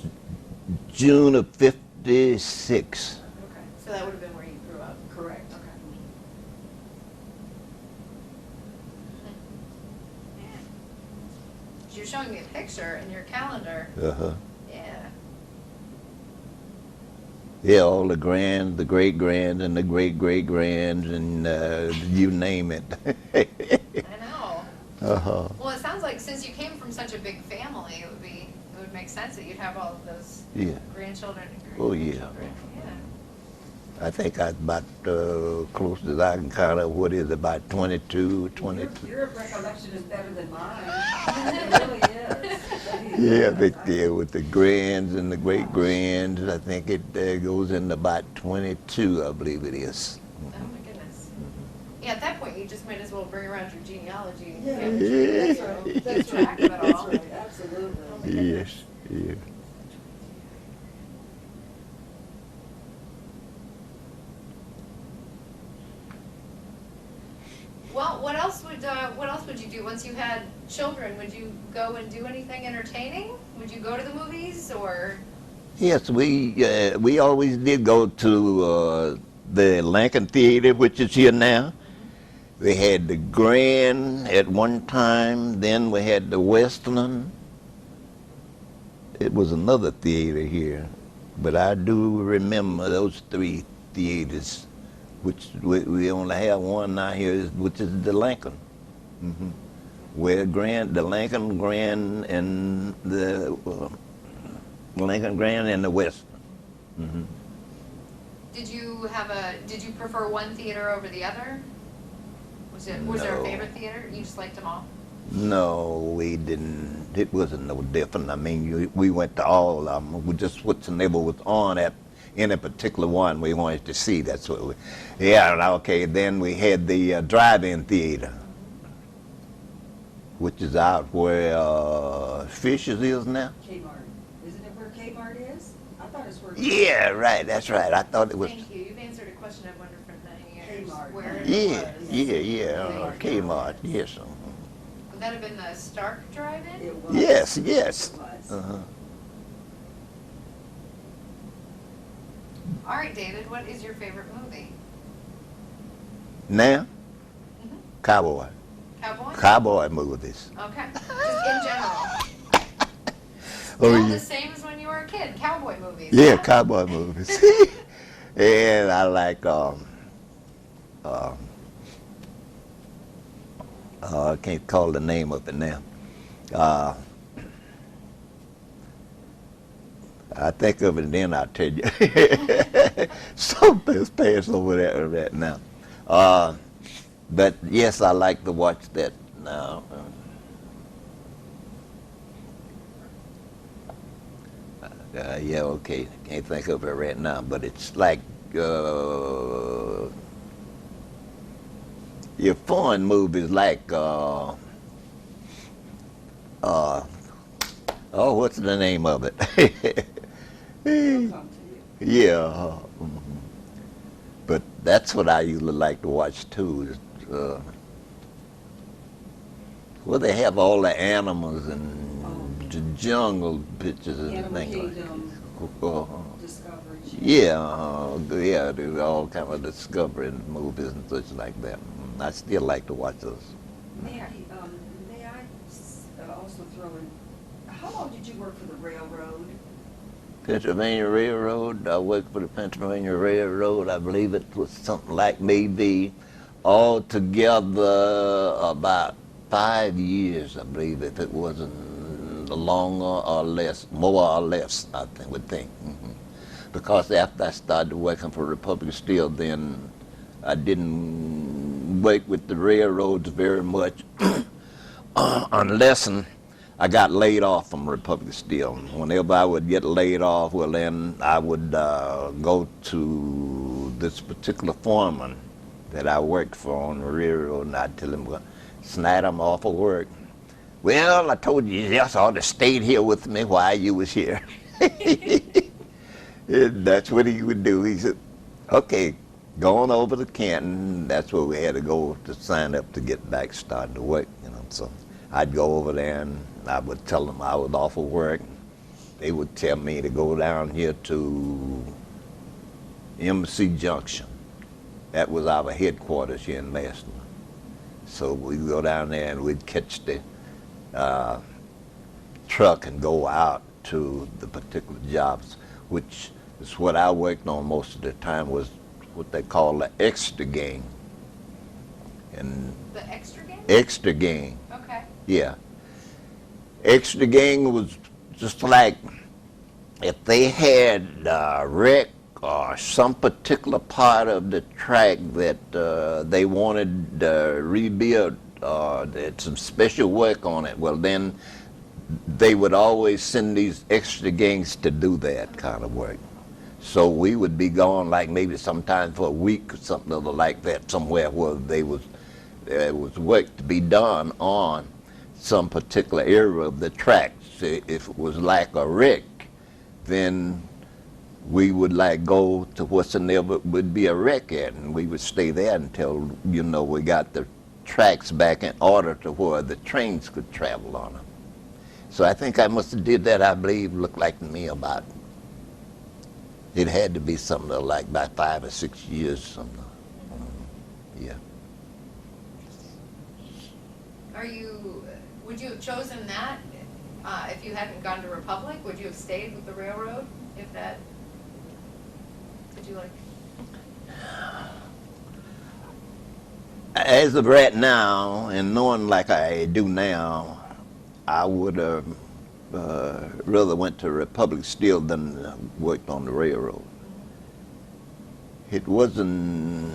June of '56. Okay. So that would have been where you grew up? Correct. Okay. You're showing me a picture in your calendar. Uh-huh. Yeah. Yeah, all the grands, the great grands, and the great great grands, and you name it. I know. Uh-huh. Well, it sounds like since you came from such a big family, it would make sense that you'd have all of those Yeah. grandchildren and Oh, yeah. great-grandchildren. Yeah. I think I about close as I can count up. What is it, about 22, 22? Your recollection is better than mine. It really is. Yeah, I think yeah, with the grands and the great grands, I think it goes into about 22, I believe it is. Oh, my goodness. Yeah, at that point, you just might as well bring around your genealogy. Yeah, family tree, so that's keep track of it That's all. right, absolutely. Oh, my goodness. Yes, yeah. Well, what else would you do once you had children? Would you go and do anything entertaining? Would you go to the movies or? Yes, we always did go to the Lincoln Theater, which is here now. We had the Grand at one time, then we had the Westland. It was another theater here, but I do remember those 3 theaters, which we only have one now here, which is the Lincoln. Mm-hmm. Where the Lincoln Grand and the Lincoln Grand and the Westland. Mm-hmm. Did you prefer one theater over the other? Was there a No. favorite theater? You just liked them all? No, we didn't. It wasn't no different. I mean, we went to all of them. We just whatever was on at any particular one we wanted to see. That's what we, yeah, okay. Then we had the drive-in theater, which is out where Fisher's is now. Kmart. Isn't it where Kmart is? I thought it's where. Yeah, right, that's right. I thought it was. Thank you. You've answered a question I've wondered for many years. Kmart. Where it Yeah, was. yeah, Kmart, yes. Would that have been the Stark Drive-In? It was. Yes, yes. It was. Uh-huh. All right, David, what is your favorite movie? Now, Mhm. cowboy movies. Okay. Just in general. Oh, All yeah. the same as when you were a kid, cowboy movies. Yeah, huh? cowboy movies. And I like I can't call the name of it now. I think of it and then I'll tell you. Something's passed over that now. But yes, I like to watch that now. Yeah, okay. Can't think of it right now, but it's like your foreign movies like oh, what's the name of it? It'll come to you. Yeah, but that's what I usually like to watch too. Is, well, they have all the animals and the jungle pictures and Animal things like Kingdom, that. Discovery. Yeah, there's all kind of discovery movies and such like that. I still like to watch those. May I also throw in, how long did you work for the railroad? Pennsylvania Railroad, I worked for the Pennsylvania Railroad. I believe it was something like maybe altogether about 5 years, I believe, if it wasn't longer or less, more or less, I would think. Because after I started working for Republic Steel, then I didn't work with the railroads very much unless I got laid off from Republic Steel. Whenever I would get laid off, well, then I would go to this particular foreman that I worked for on the railroad, and I'd tell him, well, snap him off of work. Well, I told you, you just ought to stayed here with me while you was here. And that's what he would do. He said, okay, going over to Canton, that's where we had to go to sign up to get back started to work, So I'd go over there and I would tell them I was off of work. They would tell me to go down here to MC Junction. That was our headquarters here in Massillon. So we'd go down there and we'd catch the truck and go out to the particular jobs, which is what I worked on most of the time, was what they call the extra gang. And The extra game? extra gang, Okay. yeah. Extra gang was just like if they had a wreck or some particular part of the track that they wanted rebuilt or did some special work on it, well then they would always send these extra gangs to do that kind of work. So we would be gone like maybe sometime for a week or something other like that, somewhere where there was work to be done on some particular area of the track. So if it was like a wreck, then we would like go to whatsoever would be a wreck at, and we would stay there until we got the tracks back in order to where the trains could travel on them. So I think I must have did that, I believe, looked like to me about, it had to be something like about 5 or 6 years, something. Yeah. Would you have chosen that if you hadn't gone to Republic? Would you have stayed with the railroad if that, did you like? As of right now, and knowing like I do now, I would have rather went to Republic Steel than worked on the railroad. It wasn't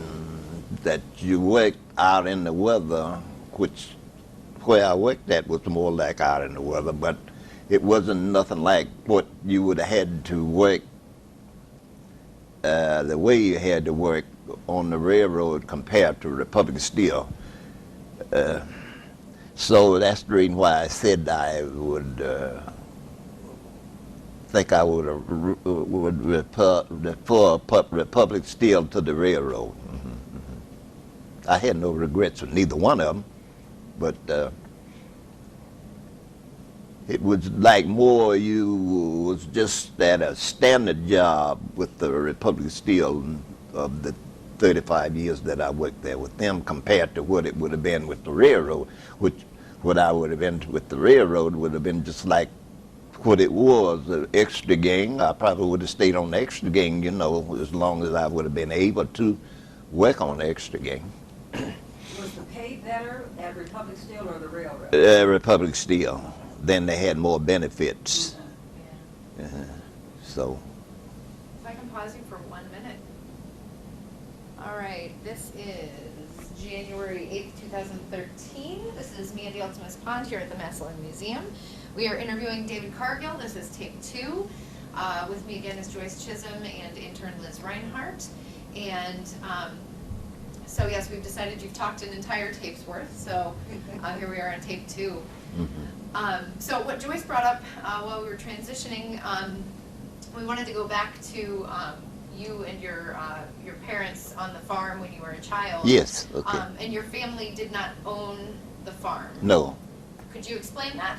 that you worked out in the weather, which where I worked at was more like out in the weather, but it wasn't nothing like what you would have had to work the way you had to work on the railroad compared to Republic Steel. So that's the reason why I said I would think I would refer Republic Steel to the railroad. I had no regrets with neither one of them, but it was like more you was just at a standard job with the Republic Steel of the 35 years that I worked there with them compared to what it would have been with the railroad, which what I would have been with the railroad would have been just like what it was, the extra gang. I probably would have stayed on the extra gang, as long as I would have been able to work on the extra gang. Was the pay better at Republic Steel or the railroad? Republic Steel. Then they had more benefits. Yeah. So. If I can pause you for 1 minute. All right, this is January 8th, 2013. This is me and the Ultimus Pond here at the Massillon Museum. We are interviewing David Cargill. This is tape 2. With me again is Joyce Chisholm and intern Liz Reinhardt. And so yes, we've decided you've talked an entire tape's worth, so here we are on tape 2. So what Joyce brought up while we were transitioning, we wanted to go back to you and your parents on the farm when you were a child. Yes, okay. And your family did not own the farm. No. Could you explain that?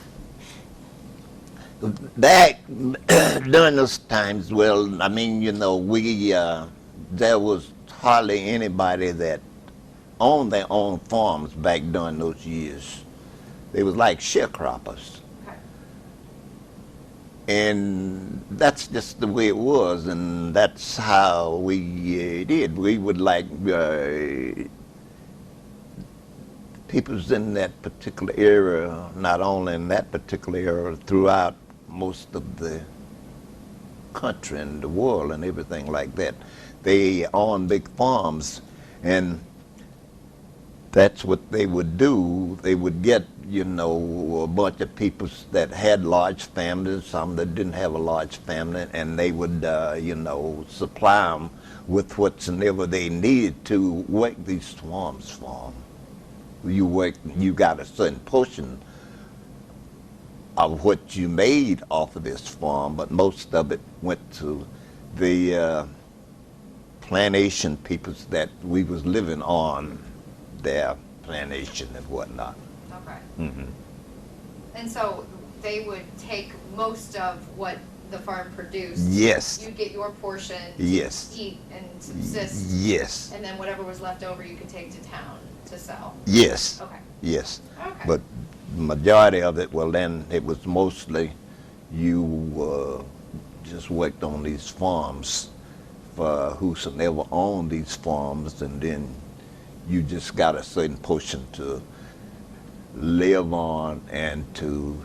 Back during those times, well, I mean, we there was hardly anybody that owned their own farms back during those years. They was like sharecroppers. Okay. And that's just the way it was, and that's how we did. We would like people's in that particular era, not only in that particular era, throughout most of the country and the world and everything like that. They own big farms, and that's what they would do. They would get, a bunch of people that had large families, some that didn't have a large family, and they would, supply them with whatsoever they needed to work these farms for them. You got a certain portion of what you made off of this farm, but most of it went to the plantation peoples that we was living on their plantation and whatnot. Okay. Mm-hmm. And so they would take most of what the farm produced. Yes. You'd get your portion to Yes. eat and subsist. Yes. And then whatever was left over you could take to town to sell. Yes. Okay. Yes. Okay. But majority of it, well, then it was mostly you just worked on these farms for whosoever owned these farms, and then you just got a certain portion to live on and to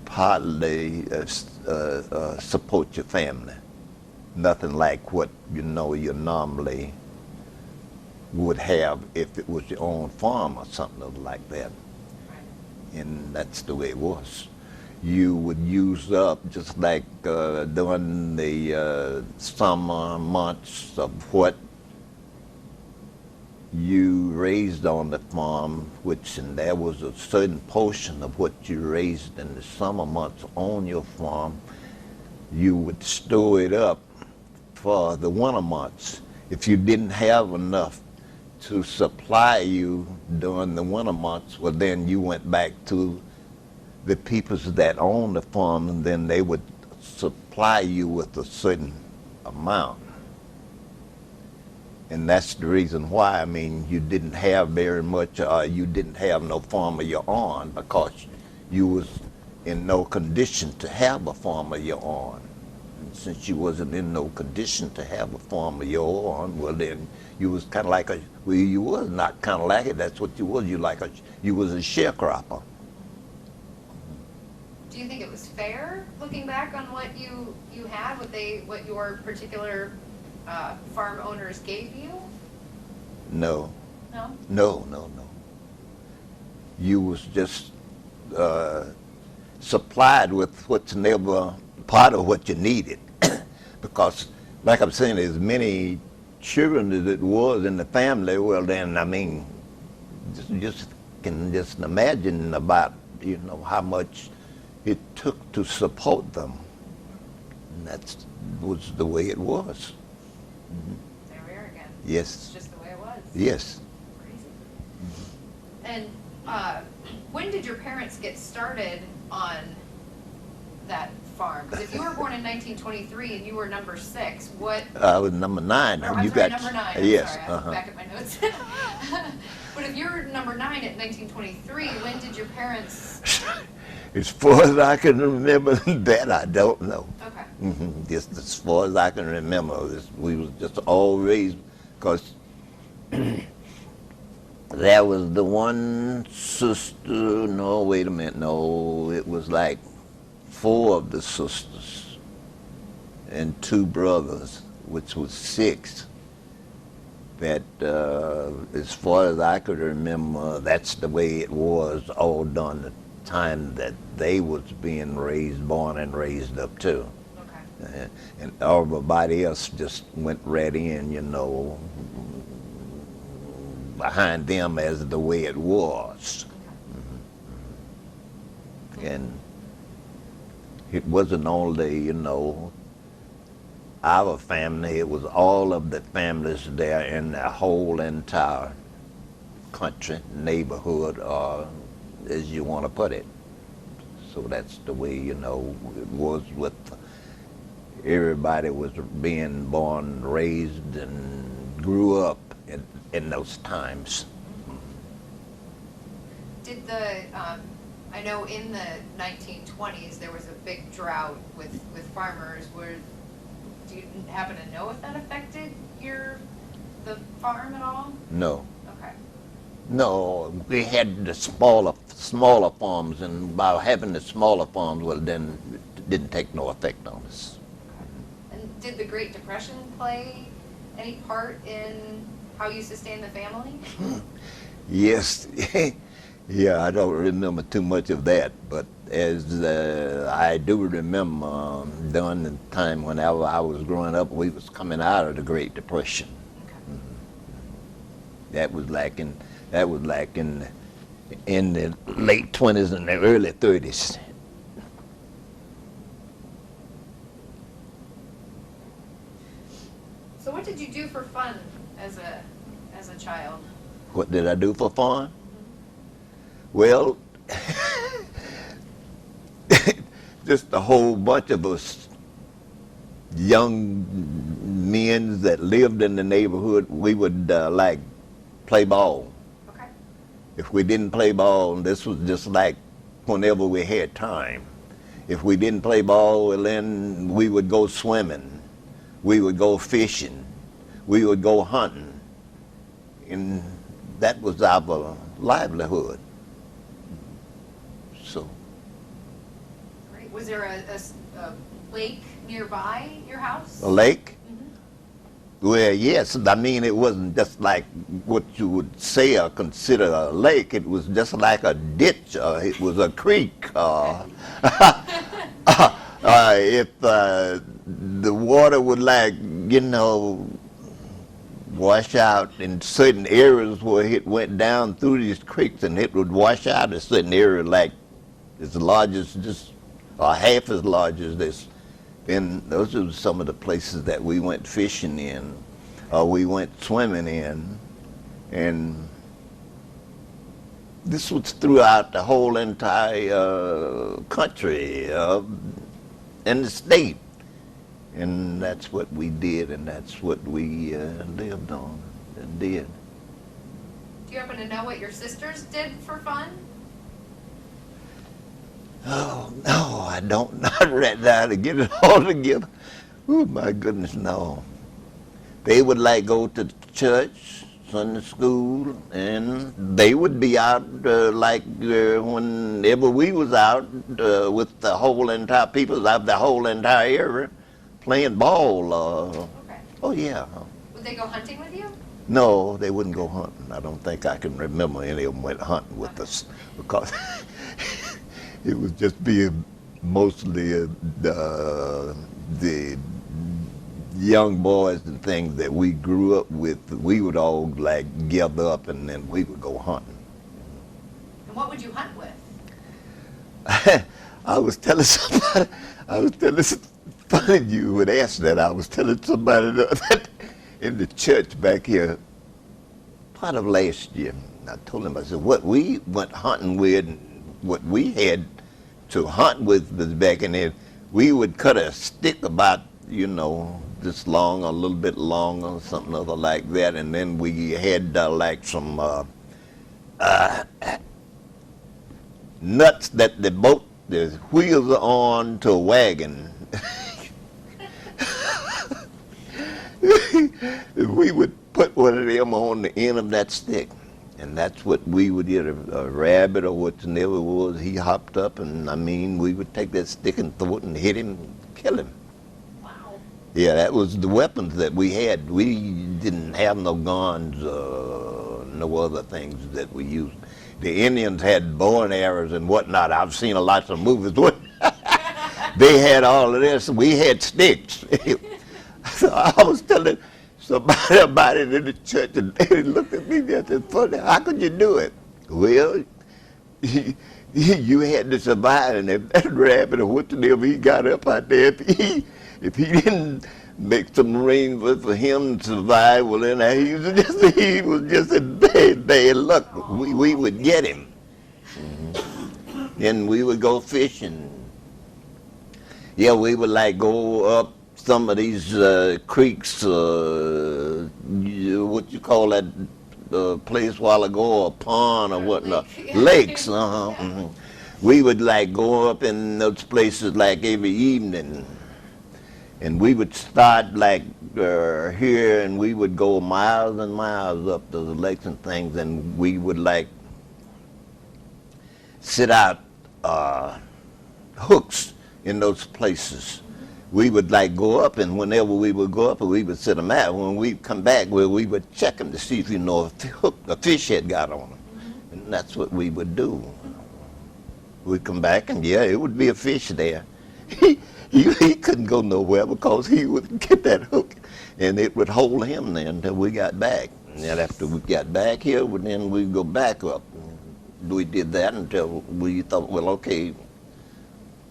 partly support your family. Nothing like what you normally would have if it was your own farm or something like that. Right. And that's the way it was. You would use up, just like during the summer months, of what you raised on the farm, and there was a certain portion of what you raised in the summer months on your farm. You would store it up for the winter months. If you didn't have enough to supply you during the winter months, well, then you went back to the peoples that owned the farm, and then they would supply you with a certain amount. And that's the reason why, I mean, you didn't have very much, you didn't have no farm of your own, because you was in no condition to have a farm of your own. And since you wasn't in no condition to have a farm of your own, well, then you was kind of like you was not kind of like it, that's what you was. You was a sharecropper. Do you think it was fair, looking back on what you had, what your particular farm owners gave you? No. No? No. You was just supplied with what's never part of what you needed. because, like I'm saying, as many children as it was in the family, well then, I mean, just can just imagine about, you know, how much it took to support them. And that was the way it was. There we are again. Yes. It's just the way it was. Yes. Crazy. And when did your parents get started on that farm? Because if you were born in 1923 and you were number 6, what? I was number 9. Or, I'm You sorry, got number 9. I'm yes. sorry, I'm back at my notes. But if you're number 9 at 1923, when did your parents? As far as I can remember, that I don't know. Okay. Just as far as I can remember, we was just all raised, because there was the one sister, no, wait a minute, no, it was like 4 of the sisters and 2 brothers, which was 6. That, as far as I could remember, that's the way it was all done the time that they was being raised, born and raised up too. Okay. And everybody else just went right in, you know, behind them as the way it was. And it wasn't only, you know, our family, it was all of the families there in the whole entire country, neighborhood, or as you want to put it. So that's the way, you know, it was with everybody was being born, raised, and grew up in those times. Did the, I know in the 1920s there was a big drought with farmers. Do you happen to know if that affected the farm at all? No. Okay. No, we had the smaller farms, and by having the smaller farms, well, then it didn't take no effect on us. Okay. And did the Great Depression play any part in how you sustained the family? Yes. Yeah, I don't remember too much of that, but as I do remember during the time whenever I was growing up, we was coming out of the Great Depression. Okay. That was like in the late 20s and the early 30s. So what did you do for fun as a child? What did I do for fun? Well, just a whole bunch of us young men that lived in the neighborhood, we would like play ball. Okay. If we didn't play ball, this was just like whenever we had time. If we didn't play ball, well, then we would go swimming, we would go fishing, we would go hunting, and that was our livelihood. So. Great. Was there a lake nearby your house? A lake? Mm-hmm. Well, yes. I mean, it wasn't just like what you would say or consider a lake. It was just like a ditch. It was a creek. If the water would, like, you know, wash out in certain areas where it went down through these creeks, and it would wash out a certain area like as large as this, or half as large as this. And those are some of the places that we went fishing in, or we went swimming in. And this was throughout the whole entire country and the state. And that's what we did, and that's what we lived on and did. Do you happen to know what your sisters did for fun? Oh, no, I don't. Not right now to get it all together. Oh, my goodness, no. They would like go to church, Sunday school, and they would be out whenever we was out with the whole entire people out the whole entire area playing ball. Okay. Oh, yeah. Would they go hunting with you? No, they wouldn't go hunting. I don't think I can remember any of them went hunting with us, because it was just being mostly the young boys and things that we grew up with, we would all like gather up and then we would go hunting. And what would you hunt with? I was telling somebody, funny you would ask that. I was telling somebody that in the church back here, part of last year. I told him, I said, what we went hunting with, what we had to hunt with was back in there, we would cut a stick about, this long, a little bit longer, something other like that, and then we had like some nuts that the wheels are on to a wagon. We would put one of them on the end of that stick, and that's what we would get, a rabbit or whatever it was. He hopped up, and we would take that stick and throw it and hit him, kill him. Wow. Yeah, that was the weapons that we had. We didn't have no guns, no other things that we used. The Indians had bow and arrows and whatnot. I've seen a lot of movies. They had all of this. We had sticks. So I was telling somebody about it in the church, and they looked at me and said, "Funny, how could you do it?" Well, you had to survive, and if that rabbit or whatever, he got up out there, if he didn't make some arrangements for him to survive, well, then he was just in bad luck. We would get him. Then we would go fishing. Yeah, we would like go up some of these creeks, what you call that place a while ago, a pond or whatnot, lakes. We would like go up in those places like every evening, and we would start like here, and we would go miles and miles up to the lakes and things, and we would like sit out hooks in those places. We would like go up, and whenever we would go up, we would sit them out. When we come back, we would check them to see if a fish had got on them. And that's what we would do. We'd come back, and yeah, it would be a fish there. He couldn't go nowhere because he would get that hook, and it would hold him there until we got back. And then after we got back here, then we'd go back up. We did that until we thought, well, okay,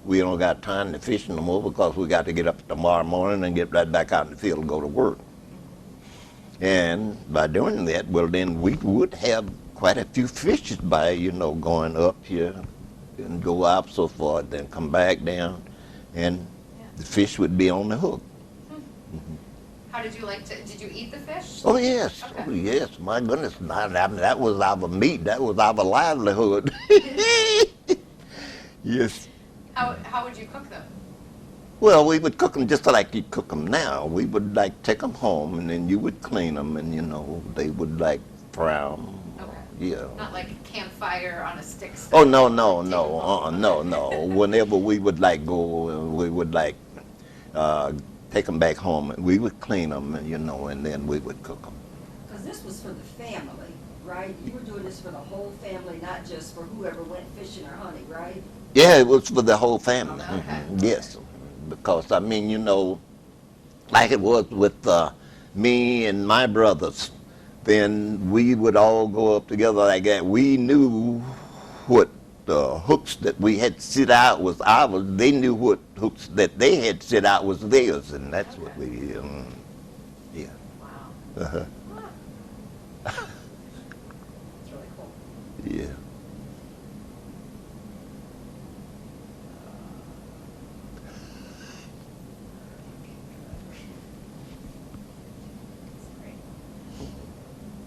we don't got time to fish no more because we got to get up tomorrow morning and get right back out in the field and go to work. And by doing that, well, then we would have quite a few fishes by, going up here and go out so far, then come back down, and the fish would be on the hook. How did you did you eat the fish? Oh, yes. Okay. Oh, yes. My goodness. That was our meat. That was our livelihood. Yes. How would you cook them? Well, we would cook them just like you cook them now. We would like take them home, and then you would clean them, and they would like fry them. Okay. Yeah. Not like a campfire on a stick. Oh no. Whenever we would like go, we would like take them back home, and we would clean them, and then we would cook them. Because this was for the family, right? You were doing this for the whole family, not just for whoever went fishing or hunting, right? Yeah, it was for the whole family. Okay. Yes, because like it was with me and my brothers, then we would all go up together like that. We knew what the hooks that we had set out was ours. They knew what hooks that they had set out was theirs, and that's what we, yeah. Wow. Uh-huh. That's really cool. Yeah. Great.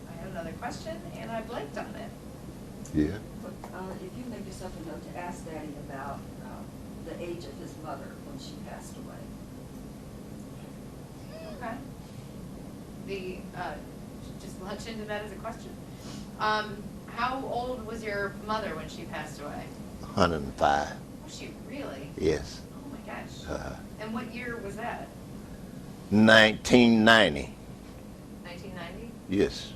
I had another question, and I blanked on it. Yeah. If you make yourself a note to ask Daddy about the age of his mother when she passed away. Okay. Just launch into that as a question. How old was your mother when she passed away? 105. Was she really? Yes. Oh my gosh. And what year was that? 1990. 1990? Yes.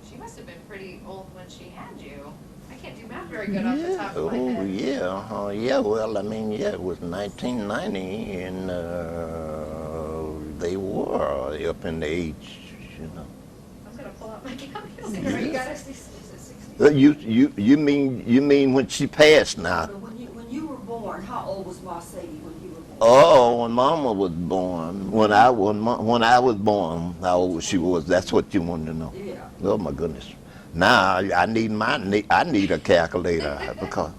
She must have been pretty old when she had you. I can't do math very good off the top of my Oh, head. yeah. Yeah, well, I mean, yeah, it was 1990, and they were up in the age, you know. I'm gonna pull out my calculator. You got us. You mean when she passed now? But when you were born, how old was Ma Sadie when you were born? Oh, when Mama was born, when I was born, how old she was? That's what you wanted to know. Yeah. Oh my goodness! Now I need a calculator because.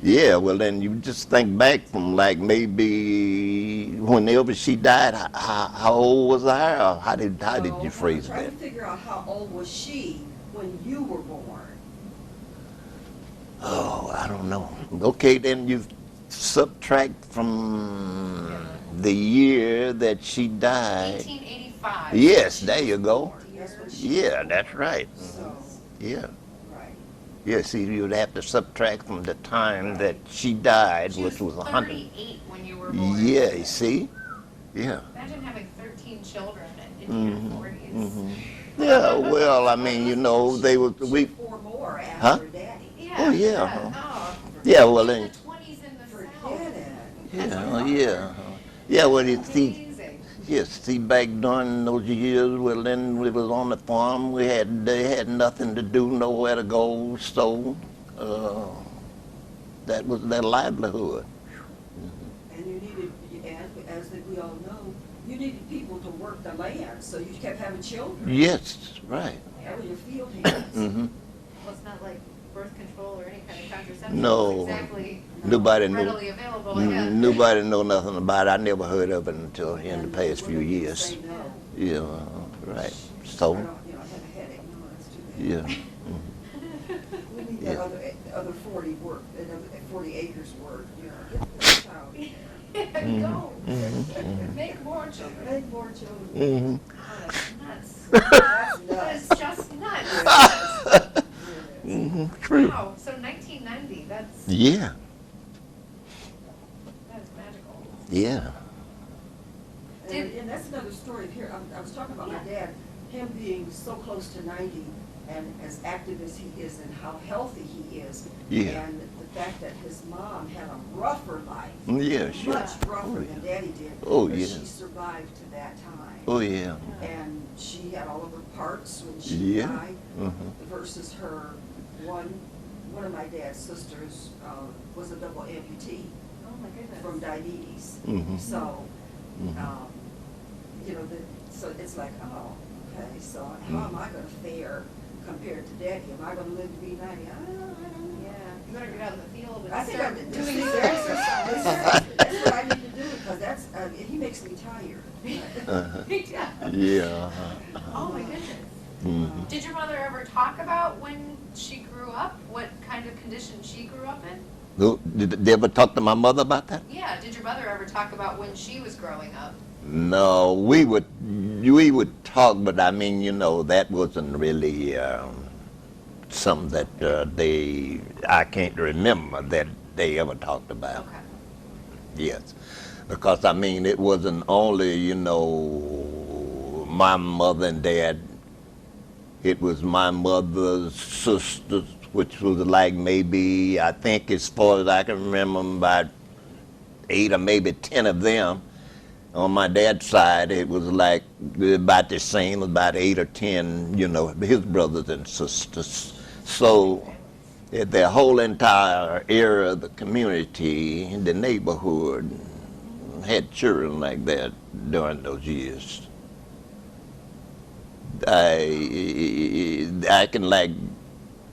Yeah, well then you just think back from like maybe whenever she died. How old was I? Or how did you phrase I'm trying that? to figure out how old was she when you were born. Oh, I don't know. Okay, then you subtract from the year that she died. 1885. Yes, there you go. That's when she Yeah, was that's right. born. So, Yeah. right. Yeah, see, you'd have to subtract from the time that she died, She which was 100. 38 when you were born. Yeah, you see? Yeah. Imagine having 13 children in Mhm, your 40s. mhm. Yeah, well, I mean, you know, they was, we, Four more Huh? after Daddy. Yeah. Oh, yeah. Oh. yeah, well, In then, the 20s in the Forget South. it. yeah, oh, yeah. Yeah, well, you see, Amazing. yes, see, back during those years, well, then we was on the farm. They had nothing to do, nowhere to go, so that was their livelihood. And you needed, and as we all know, you needed people to work the land, so you kept having children. Yes, right. That were your field hands. Mm-hmm. Well, it's not like birth control or any kind of contraception. No. It's exactly Nobody knew. readily available. Yeah. Nobody know nothing about it. I never heard of it until in the And past few women would years. say no. Yeah, right. I So, don't, I had a headache. No, that's too bad. yeah. We need Yeah. that other 40 work, another 40 acres work, you know, get the child in there. Go. Mhm. Make more children. Make more children. Mhm. Oh, that's nuts. That's That is nuts. just nuts. Yes. Mhm. True. Wow. So 1990. That's Yeah, magical. yeah. And that's another story here. I was talking about my dad, him being so close to 90 and as active as he is and how healthy he is. Yeah. And the fact that his mom had a rougher life. Yeah, sure. Much rougher Oh, than yeah. Daddy did. Oh, but yeah. she survived to that time. Oh, yeah. And she had all of her parts when she Yeah. died Mhm. versus her one of my dad's sisters was a double amputee Oh my goodness. from diabetes. Mhm. So, Mhm. you know, so it's like, oh, okay, so how am I gonna fare compared to Daddy? Am I gonna live to be 90? I don't know. Yeah. You better get out in the field and I think start I'm doing doing some exercise. That's what I need to do because that's, he makes me tired. Uh-huh. Yeah. Yeah. Oh my goodness. Mhm. Did your mother ever talk about when she grew up? What kind of condition she grew up in? Did they ever talk to my mother about that? Yeah. Did your mother ever talk about when she was growing up? No, we would talk, but I mean, you know, that wasn't really something that I can't remember that they ever talked about. Okay. Yes, because I mean, it wasn't only, you know, my mother and dad. It was my mother's sisters, which was like maybe, I think as far as I can remember, about 8 or maybe 10 of them. On my dad's side, it was like about the same, about 8 or 10, you know, his brothers and sisters. So the whole entire area of the community, the neighborhood, had children like that during those years. I can like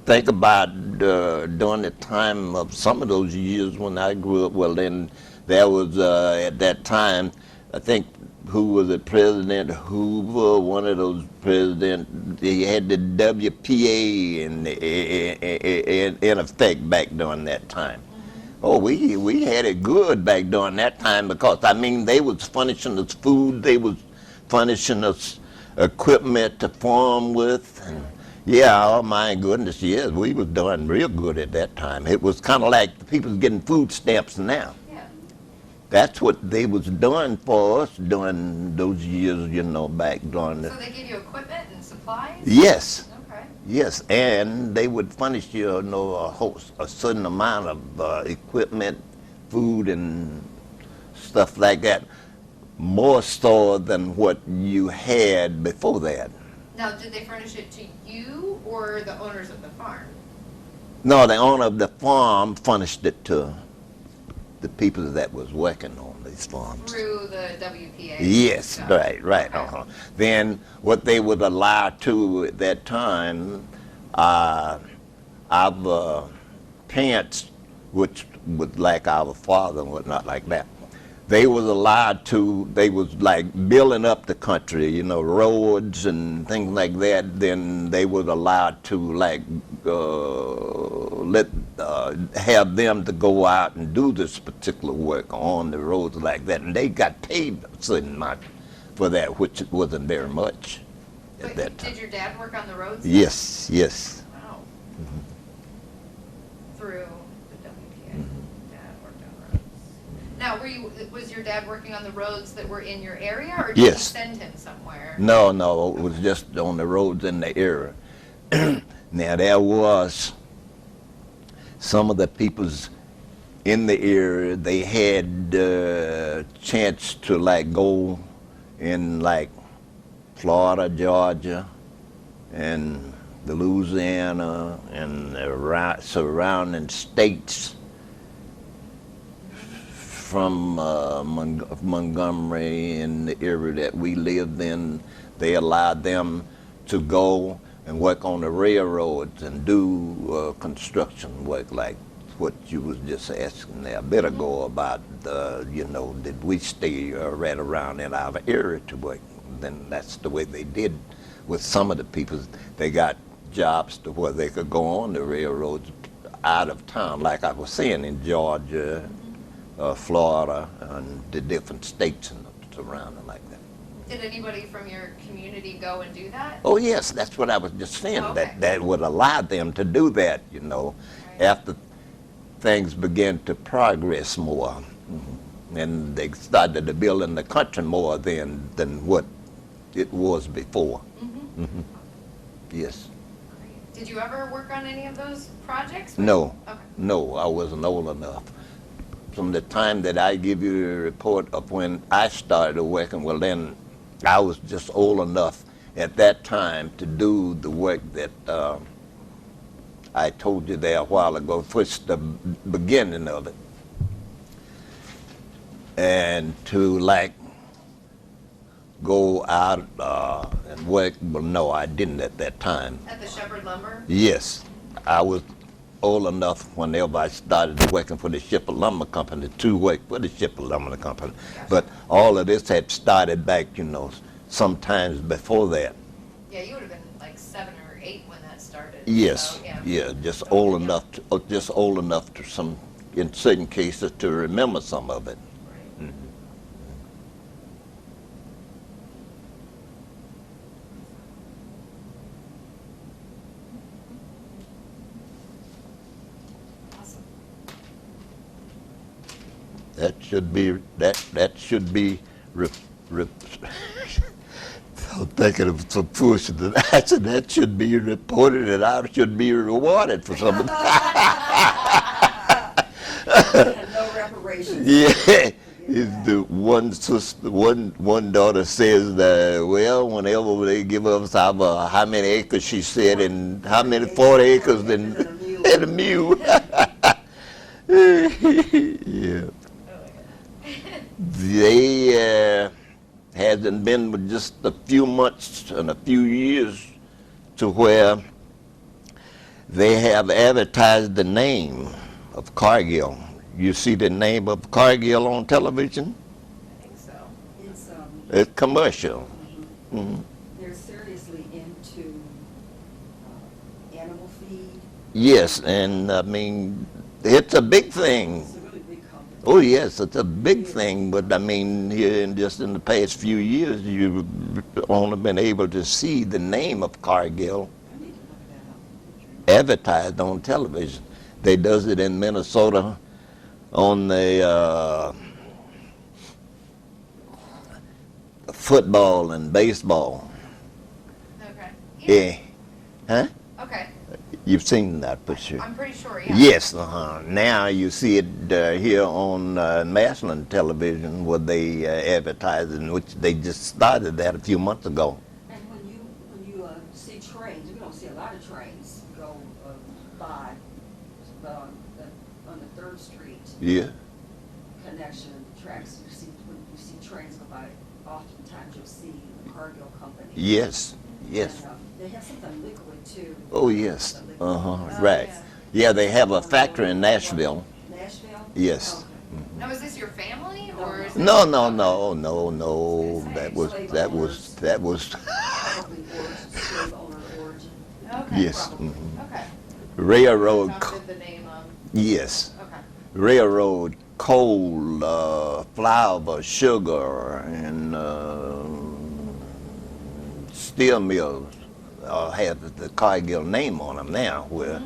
think about during the time of some of those years when I grew up. Well, then there was at that time, I think, who was it, President Hoover, one of those presidents, he had the WPA in effect back during that time. Oh, we had it good back during that time because, I mean, they was furnishing us food, they was furnishing us equipment to farm with. And yeah, oh my goodness, yes, we was doing real good at that time. It was kind of like the people getting food stamps now. Yeah. That's what they was doing for us during those years, you know, back during the... So they give you equipment and supplies? Yes, Okay. Yes, and they would furnish you know, a certain amount of equipment, food, and stuff like that, more so than what you had before that. Now, did they furnish it to you or the owners of the farm? No, the owner of the farm furnished it to the people that was working on these farms. Through the WPA? Yes, stuff? right. Okay. Then what they would allow to at that time, our parents, which was like our father and whatnot like that, they was allowed to, they was like building up the country, you know, roads and things like that. Then they was allowed to like have them to go out and do this particular work on the roads like that, and they got paid a certain amount for that, which wasn't very much at But that time. did your dad work on the roads? Yes. Wow. Mm-hmm. Through the WPA, Dad worked on roads. Now, was your dad working on the roads that were in your area, or did you Yes. send him somewhere? No, it was just on the roads in the area. Now there was some of the peoples in the area, they had chance to like go in like Florida, Georgia, and the Louisiana and the surrounding states from Montgomery and the area that we lived in. They allowed them to go and work on the railroads and do construction work like what you was just asking there a bit ago about, you know, did we stay right around in our area to work? Then that's the way they did with some of the people. They got jobs to where they could go on the railroads out of town, like I was saying, in Georgia, Florida, and the different states and surrounding like that. Did anybody from your community go and do that? Oh yes, that's what I was just saying. Oh, okay. That would allow them to do that, you know, Right. after things began to progress more, and they started to build in the country more than what it was before. Yes. Did you ever work on any of those projects? No. Okay. No, I wasn't old enough. From the time that I give you a report of when I started working, well then I was just old enough at that time to do the work that I told you there a while ago, first the beginning of it. And to like go out and work, well no, I didn't at that time. At the Shepherd Lumber? Yes, I was old enough whenever I started working for the Shepherd Lumber Company to work for the Shepherd Lumber Company. But all of this had started back, you know, sometimes before that. Yeah, you would have been like 7 or 8 when that started. Yes, So, yeah. yeah, just old enough, to some, in certain cases, to remember some of it. Right. Awesome. That should be I'm thinking of some push that I said that should be reported and I should be rewarded for some of that. No reparations. Yeah. Is the one sister, one daughter says that, well, whenever they give us our, how many acres she said, and how many 40 acres and a mule. Yeah. They hasn't been but just a few months and a few years to where they have advertised the name of Cargill. You see the name of Cargill on television? I think so. It's commercial. They're seriously into animal feed. Yes, and I mean, it's a big thing. It's a really big company. Oh yes, it's a big thing, but I mean, here in just in the past few years, you've only been able to see the name of Cargill I need to look that up. advertised on television. They does it in Minnesota on the football and baseball. Okay. Yeah. Huh? You've seen that for sure. I'm pretty sure, yeah. Yes, now you see it here on Massillon television where they advertise, in which they just started that a few months ago. And when you see trains, you don't see a lot of trains go by, but on the 3rd Street Yeah. connection, the tracks, when you see trains go by, oftentimes you'll see the Cargill company. Yes, yes. And, they have something liquid too. Oh, yes. Oh, Right. yeah. Yeah, they have a factory in Nashville. Nashville? Yes. Okay. Now, is this your family, or is it? No. That was Probably origin, slave owner origin. Okay. Yes. Probably. Okay. Railroad. Adopted the name, Yes. okay. Railroad, coal, flour, sugar, and steel mills have the Cargill name on them now. Where,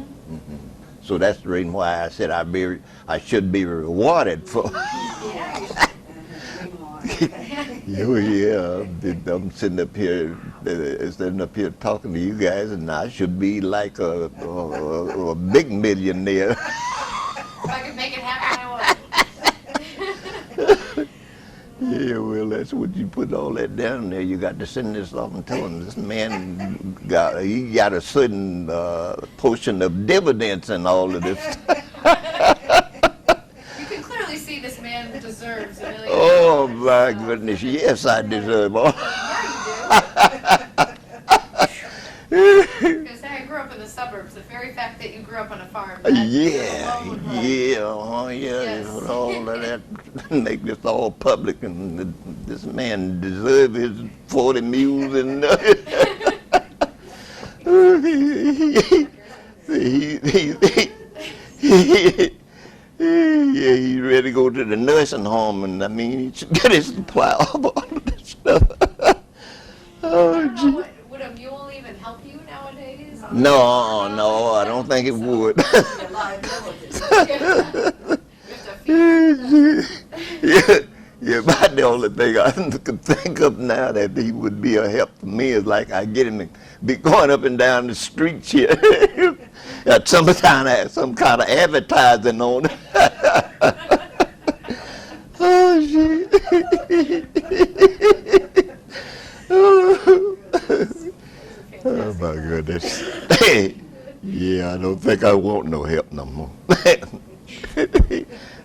So that's the reason why I said I should be rewarded for. Yeah. Yeah, I'm sitting up here talking to you guys, and I should be like a big millionaire. If I could make it happen, I would. Yeah, well, that's what you put all that down there. You got to send this off and tell him this man got a certain portion of dividends and all of this. You can clearly see this man deserves $1 million. Oh my goodness, yes, I deserve all. Because I grew up in the suburbs. The very fact that you grew up on a farm. that Yeah, alone would yes. Yes. All of that, make this all public, and this man deserve his 40 mules and. Yeah, he's ready to go to the nursing home, and I mean, he should get his supply of all of this stuff. Oh, gee. Would a mule even help you nowadays? No, I don't think it would. Yeah, about the only thing I can think of now that he would be a help for me is like I get him to be going up and down the streets here. Got some kind of advertising on it. Oh, shit. Oh, my goodness. Yeah, I don't think I want no help no more.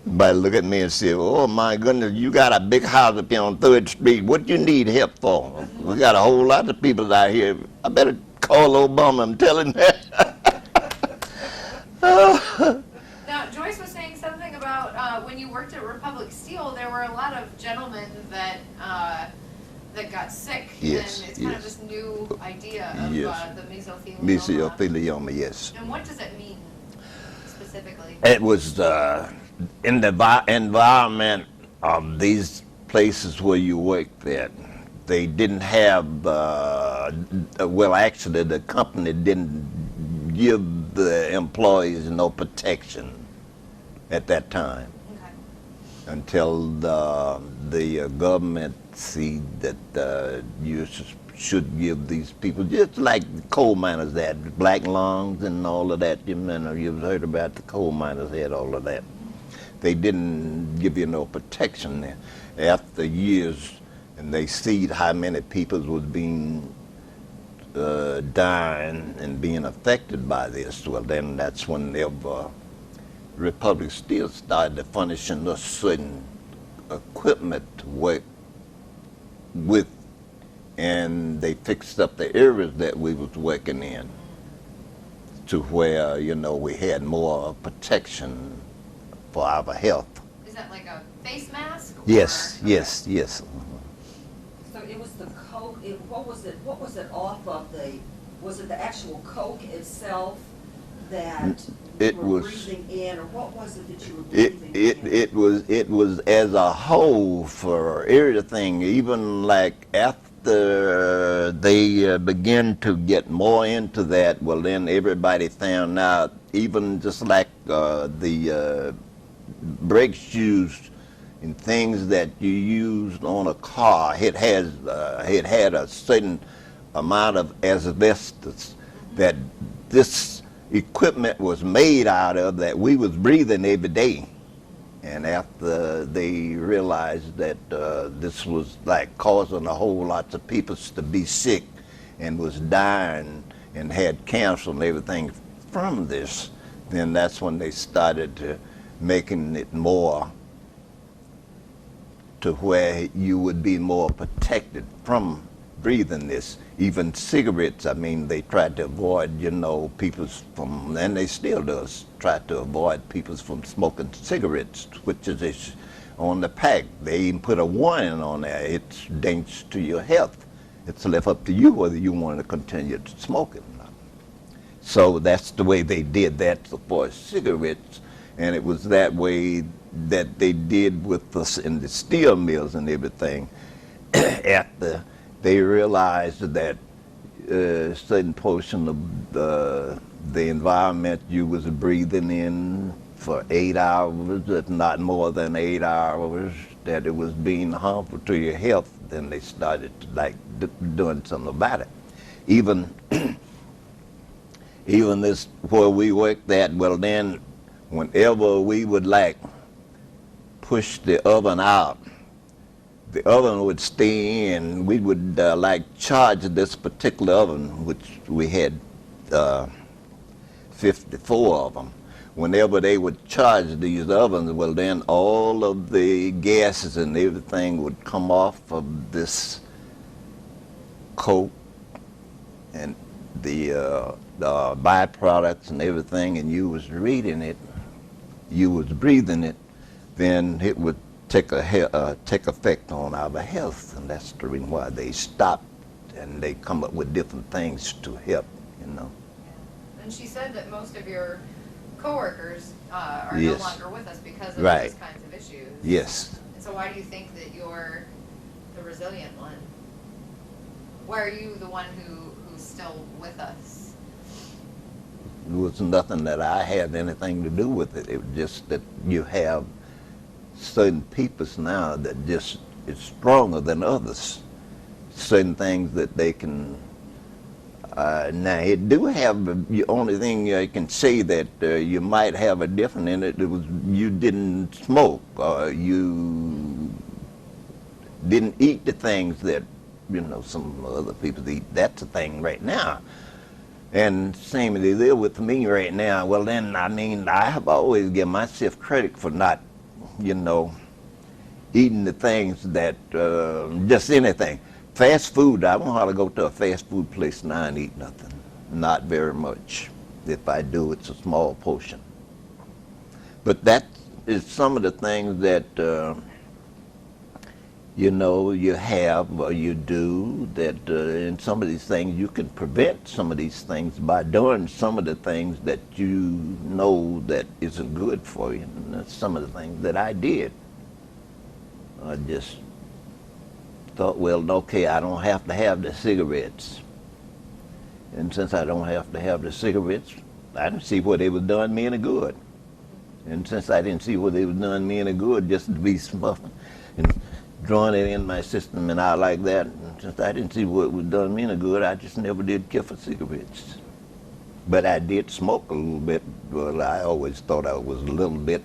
Somebody look at me and say, oh my goodness, you got a big house up here on 3rd Street. What you need help for? We got a whole lot of people out here. I better call Obama, I'm telling you. Now, Joyce was saying something about when you worked at Republic Steel, there were a lot of gentlemen that got sick. Yes, And it's kind of yes. this new idea of Yes. the mesothelioma. Mesothelioma, yes. And what does it mean specifically? It was in the environment of these places where you worked at. They didn't have, well, actually, the company didn't give the employees no protection at that time Okay. until the government see that you should give these people, just like the coal miners had, black lungs and all of that. You've heard about the coal miners had all of that. They didn't give you no protection there. After years, and they see how many people was being dying and being affected by this. Well, then that's when the Republic Steel started furnishing us certain equipment to work with, and they fixed up the areas that we was working in to where, we had more protection for our health. Is that like a face mask? Or? Yes, Okay. yes. So it was the coke, what was it off of was it the actual coke itself that It you were was- breathing in, or what was it that you were It breathing in? it was as a whole for everything. Even like after they began to get more into that, well, then everybody found out. Even just like the brake shoes and things that you used on a car, it had a certain amount of asbestos that this equipment was made out of that we was breathing every day. And after they realized that this was like causing a whole lot of people to be sick and was dying and had cancer and everything from this, then that's when they started to making it more to where you would be more protected from breathing this. Even cigarettes, I mean, they tried to avoid, people's from, and they still does, try to avoid people from smoking cigarettes, which is on the pack. They even put a warning on there. It's dangerous to your health. It's left up to you whether you want to continue to smoke it or not. So that's the way they did that for cigarettes, and it was that way that they did with us in the steel mills and everything. After they realized that a certain portion of the environment you was breathing in for 8 hours, if not more than 8 hours, that it was being harmful to your health, then they started doing something about it. Even this where we worked at, well then, whenever we would push the oven out, the oven would stay in. We would charge this particular oven, which we had 54 of them. Whenever they would charge these ovens, well then all of the gases and everything would come off of this coke and the byproducts and everything, and you was reading it, you was breathing it, then it would take effect on our health, and that's the reason why they stopped and they come up with different things to help, And she said that most of your coworkers are Yes. no longer with us because of Right. these kinds of issues. Yes. And so why do you think that you're the resilient one? Why are you the one who's still with us? It was nothing that I had anything to do with it. It was just that you have certain peoples now that just is stronger than others. Certain things that they can. Now it do have the only thing I can say that you might have a different in it. It was you didn't smoke or you didn't eat the things that some other people eat. That's a thing right now. And same as they live with me right now. Well then, I have always given myself credit for not eating the things that, just anything. Fast food, I won't hardly go to a fast food place now and eat nothing. Not very much. If I do, it's a small portion. But that is some of the things that, you have or you do that in some of these things you can prevent some of these things by doing some of the things that you know that isn't good for you. And that's some of the things that I did. I just thought, well, okay, I don't have to have the cigarettes. And since I don't have to have the cigarettes, I didn't see what they was doing me any good. And since I didn't see what they was doing me any good, just to be smuffing and drawing it in my system and out like that, and since I didn't see what was doing me any good, I just never did care for cigarettes. But I did smoke a little bit. Well, I always thought I was a little bit.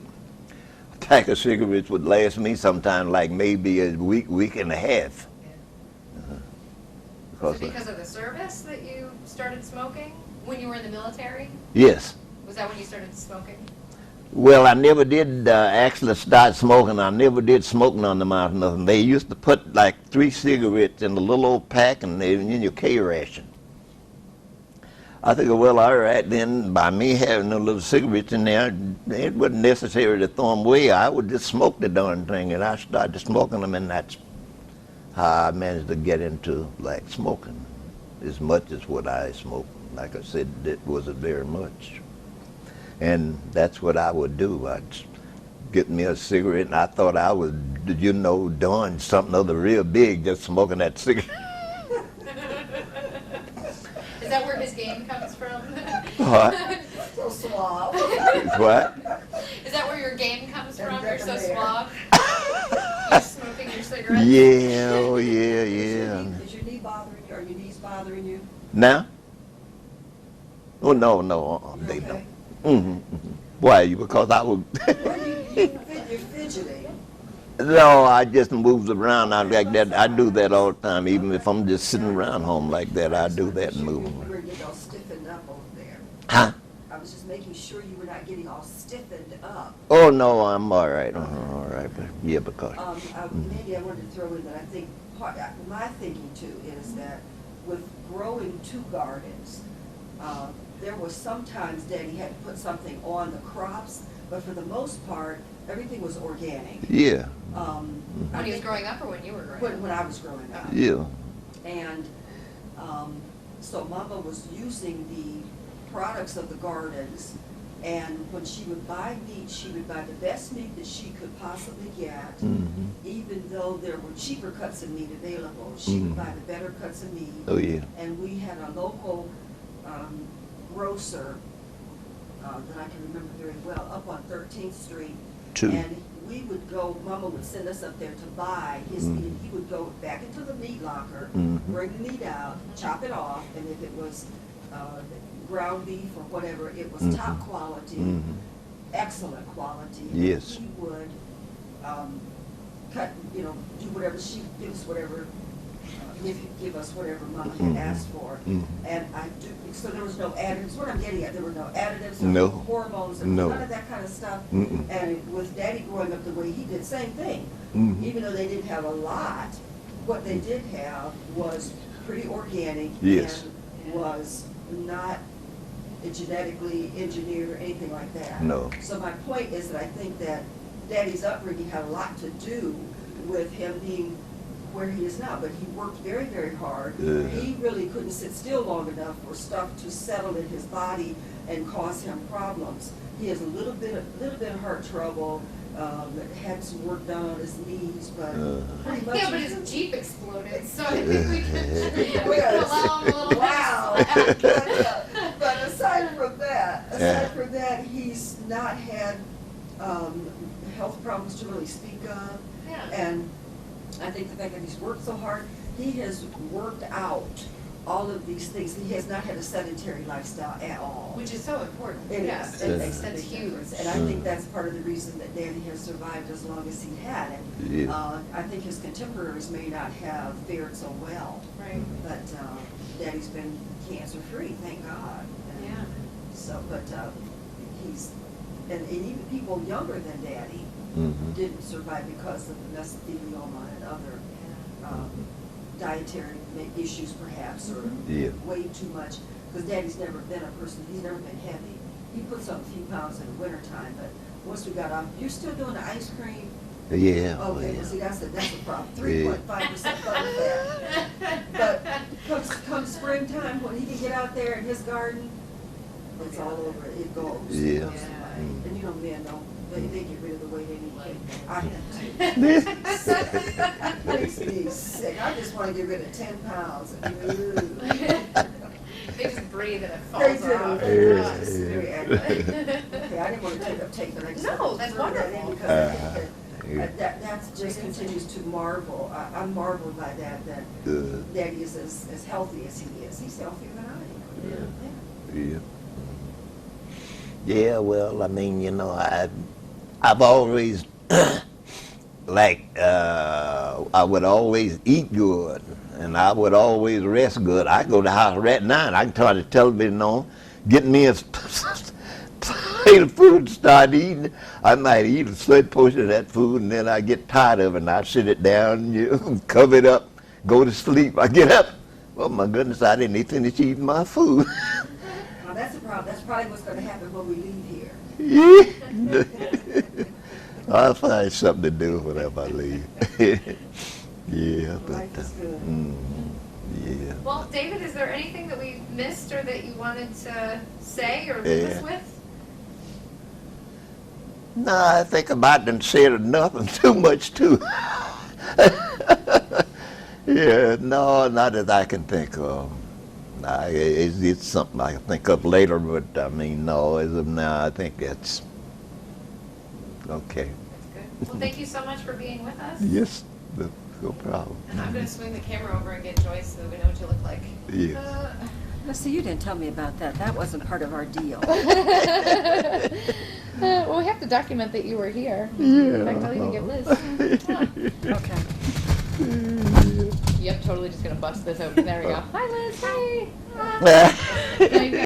A pack of cigarettes would last me sometime like maybe a week and a half. Was it because of the service that you started smoking when you were in the military? Yes. Was that when you started smoking? Well, I never did actually start smoking. I never did smoke none of them. Nothing. They used to put like 3 cigarettes in a little old pack and in your K ration. I figured, well, all right, then by me having those little cigarettes in there, it wasn't necessary to throw them away. I would just smoke the darn thing, and I started smoking them, and that's how I managed to get into smoking as much as what I smoked. Like I said, it wasn't very much. And that's what I would do. I'd get me a cigarette, and I thought I was, doing something other real big, just smoking that cigarette. Is that where his game comes from? What? So suave. What? Is that where your game comes from? You're so There. suave. You're smoking your cigarettes. Yeah, oh yeah, Is yeah. your knee bothering you? Are your knees bothering you? Now? Oh, no, they Okay. don't. Why? Because I was. Well, you're fidgeting. No, I just moves around out like that. I do that all the time. Even if I'm just sitting around home like that, I do that and move You around. were getting all stiffened up over there. Huh? I was just making sure you were not getting all stiffened up. Oh, no, I'm all right. All right. But yeah, because. Maybe I wanted to throw in that I think my thinking too is that with growing two gardens, there was sometimes Daddy had to put something on the crops, but for the most part, everything was organic. Yeah. When he was growing up or when you were growing up? When I was growing up. Yeah. And so Mama was using the products of the gardens, and when she would buy meat, she would buy the best meat that she could possibly get, even though there were cheaper cuts of meat available. She would buy the better cuts of meat. Oh, yeah. And we had a local grocer that I can remember very well, up on 13th Street. Two. And we would go, Mama would send us up there to buy his meat. He would go back into the meat locker, bring the meat out, chop it off, and if it was ground beef or whatever, it was top quality, excellent quality. And Yes. he would cut, do whatever, she gives whatever, give us whatever Mama had asked for. And I do, so there was no additives, what I'm getting at, there were no additives, there were No. no hormones, there was No. none of that kind of stuff. And with Daddy growing up the way he did, same thing. Even though they didn't have a lot, what they did have was pretty organic. Yes. And was not genetically engineered or anything like that. No. So my point is that I think that Daddy's upbringing had a lot to do with him being where he is now, but he worked very, very hard. He really couldn't sit still long enough for stuff to settle in his body and cause him problems. He has a little bit of heart trouble, had some work done on his knees, but pretty much. Yeah, but his Jeep exploded, so I think we can Well, allow him a little bit of wow. slack. But aside from that, he's not had health problems to really speak of. Yeah. And I think the fact that he's worked so hard, he has worked out all of these things. He has not had a sedentary lifestyle at all. Which is so important. It Yeah, is. that's That's huge. huge. And I think that's part of the reason that Daddy has survived as long as he had. And Yeah. I think his contemporaries may not have fared so well. Right. But Daddy's been cancer-free, thank God. And Yeah. So, but he's, and even people younger than Daddy didn't survive because of the mesothelioma and other dietary issues perhaps, or Yeah. way too much. Because Daddy's never been a person, he's never been heavy. He puts on a few pounds in the wintertime, but once we got off, you're still doing the ice cream? Yeah. Okay, yeah. well, see, that's a problem, 3.5% body fat. But come springtime, when he can get out there in his garden, it's all over, it goes. Yeah. It goes away. And men don't, they get rid of the weight anyway. I have to. Makes me sick, I just wanna get rid of 10 pounds. They just breathe and it They falls do. off. It's very aggravating. Okay, I didn't want to take up tape, but I just. No, wanted to that's throw that in wonderful. because I think that just continues to marvel. I'm marveled by that Daddy is as healthy as he is. He's healthier than I am. Yeah. Yeah, well, I mean, I've always, I would always eat good, and I would always rest good. I go to the house right now, and I can turn the television on, get me a plate of food and start eating. I might eat a certain portion of that food, and then I get tired of it, and I sit it down, cover it up, go to sleep. I get up, oh my goodness, I didn't even finish eating my food. Well, that's the problem. That's probably what's going to happen when we leave here. Yeah. I'll find something to do whenever I leave. Yeah, but Life is good. yeah. Well, David, is there anything that we missed or that you wanted to say or leave us with? No, I think about it and said enough and too much too. Yeah, no, not that I can think of. It's something I can think of later, but I mean, no, as of now, I think it's okay. That's good. Well, thank you so much for being with us. Yes, no problem. And I'm going to swing the camera over and get Joyce so that we know what you look like. Yeah. See, you didn't tell me about that. That wasn't part of our deal. Well, we have to document that you were here. Yeah. In fact, I'll even get Liz. Yeah. Okay. Yep, totally just gonna bust this open. There we go. Hi, Liz. Hey.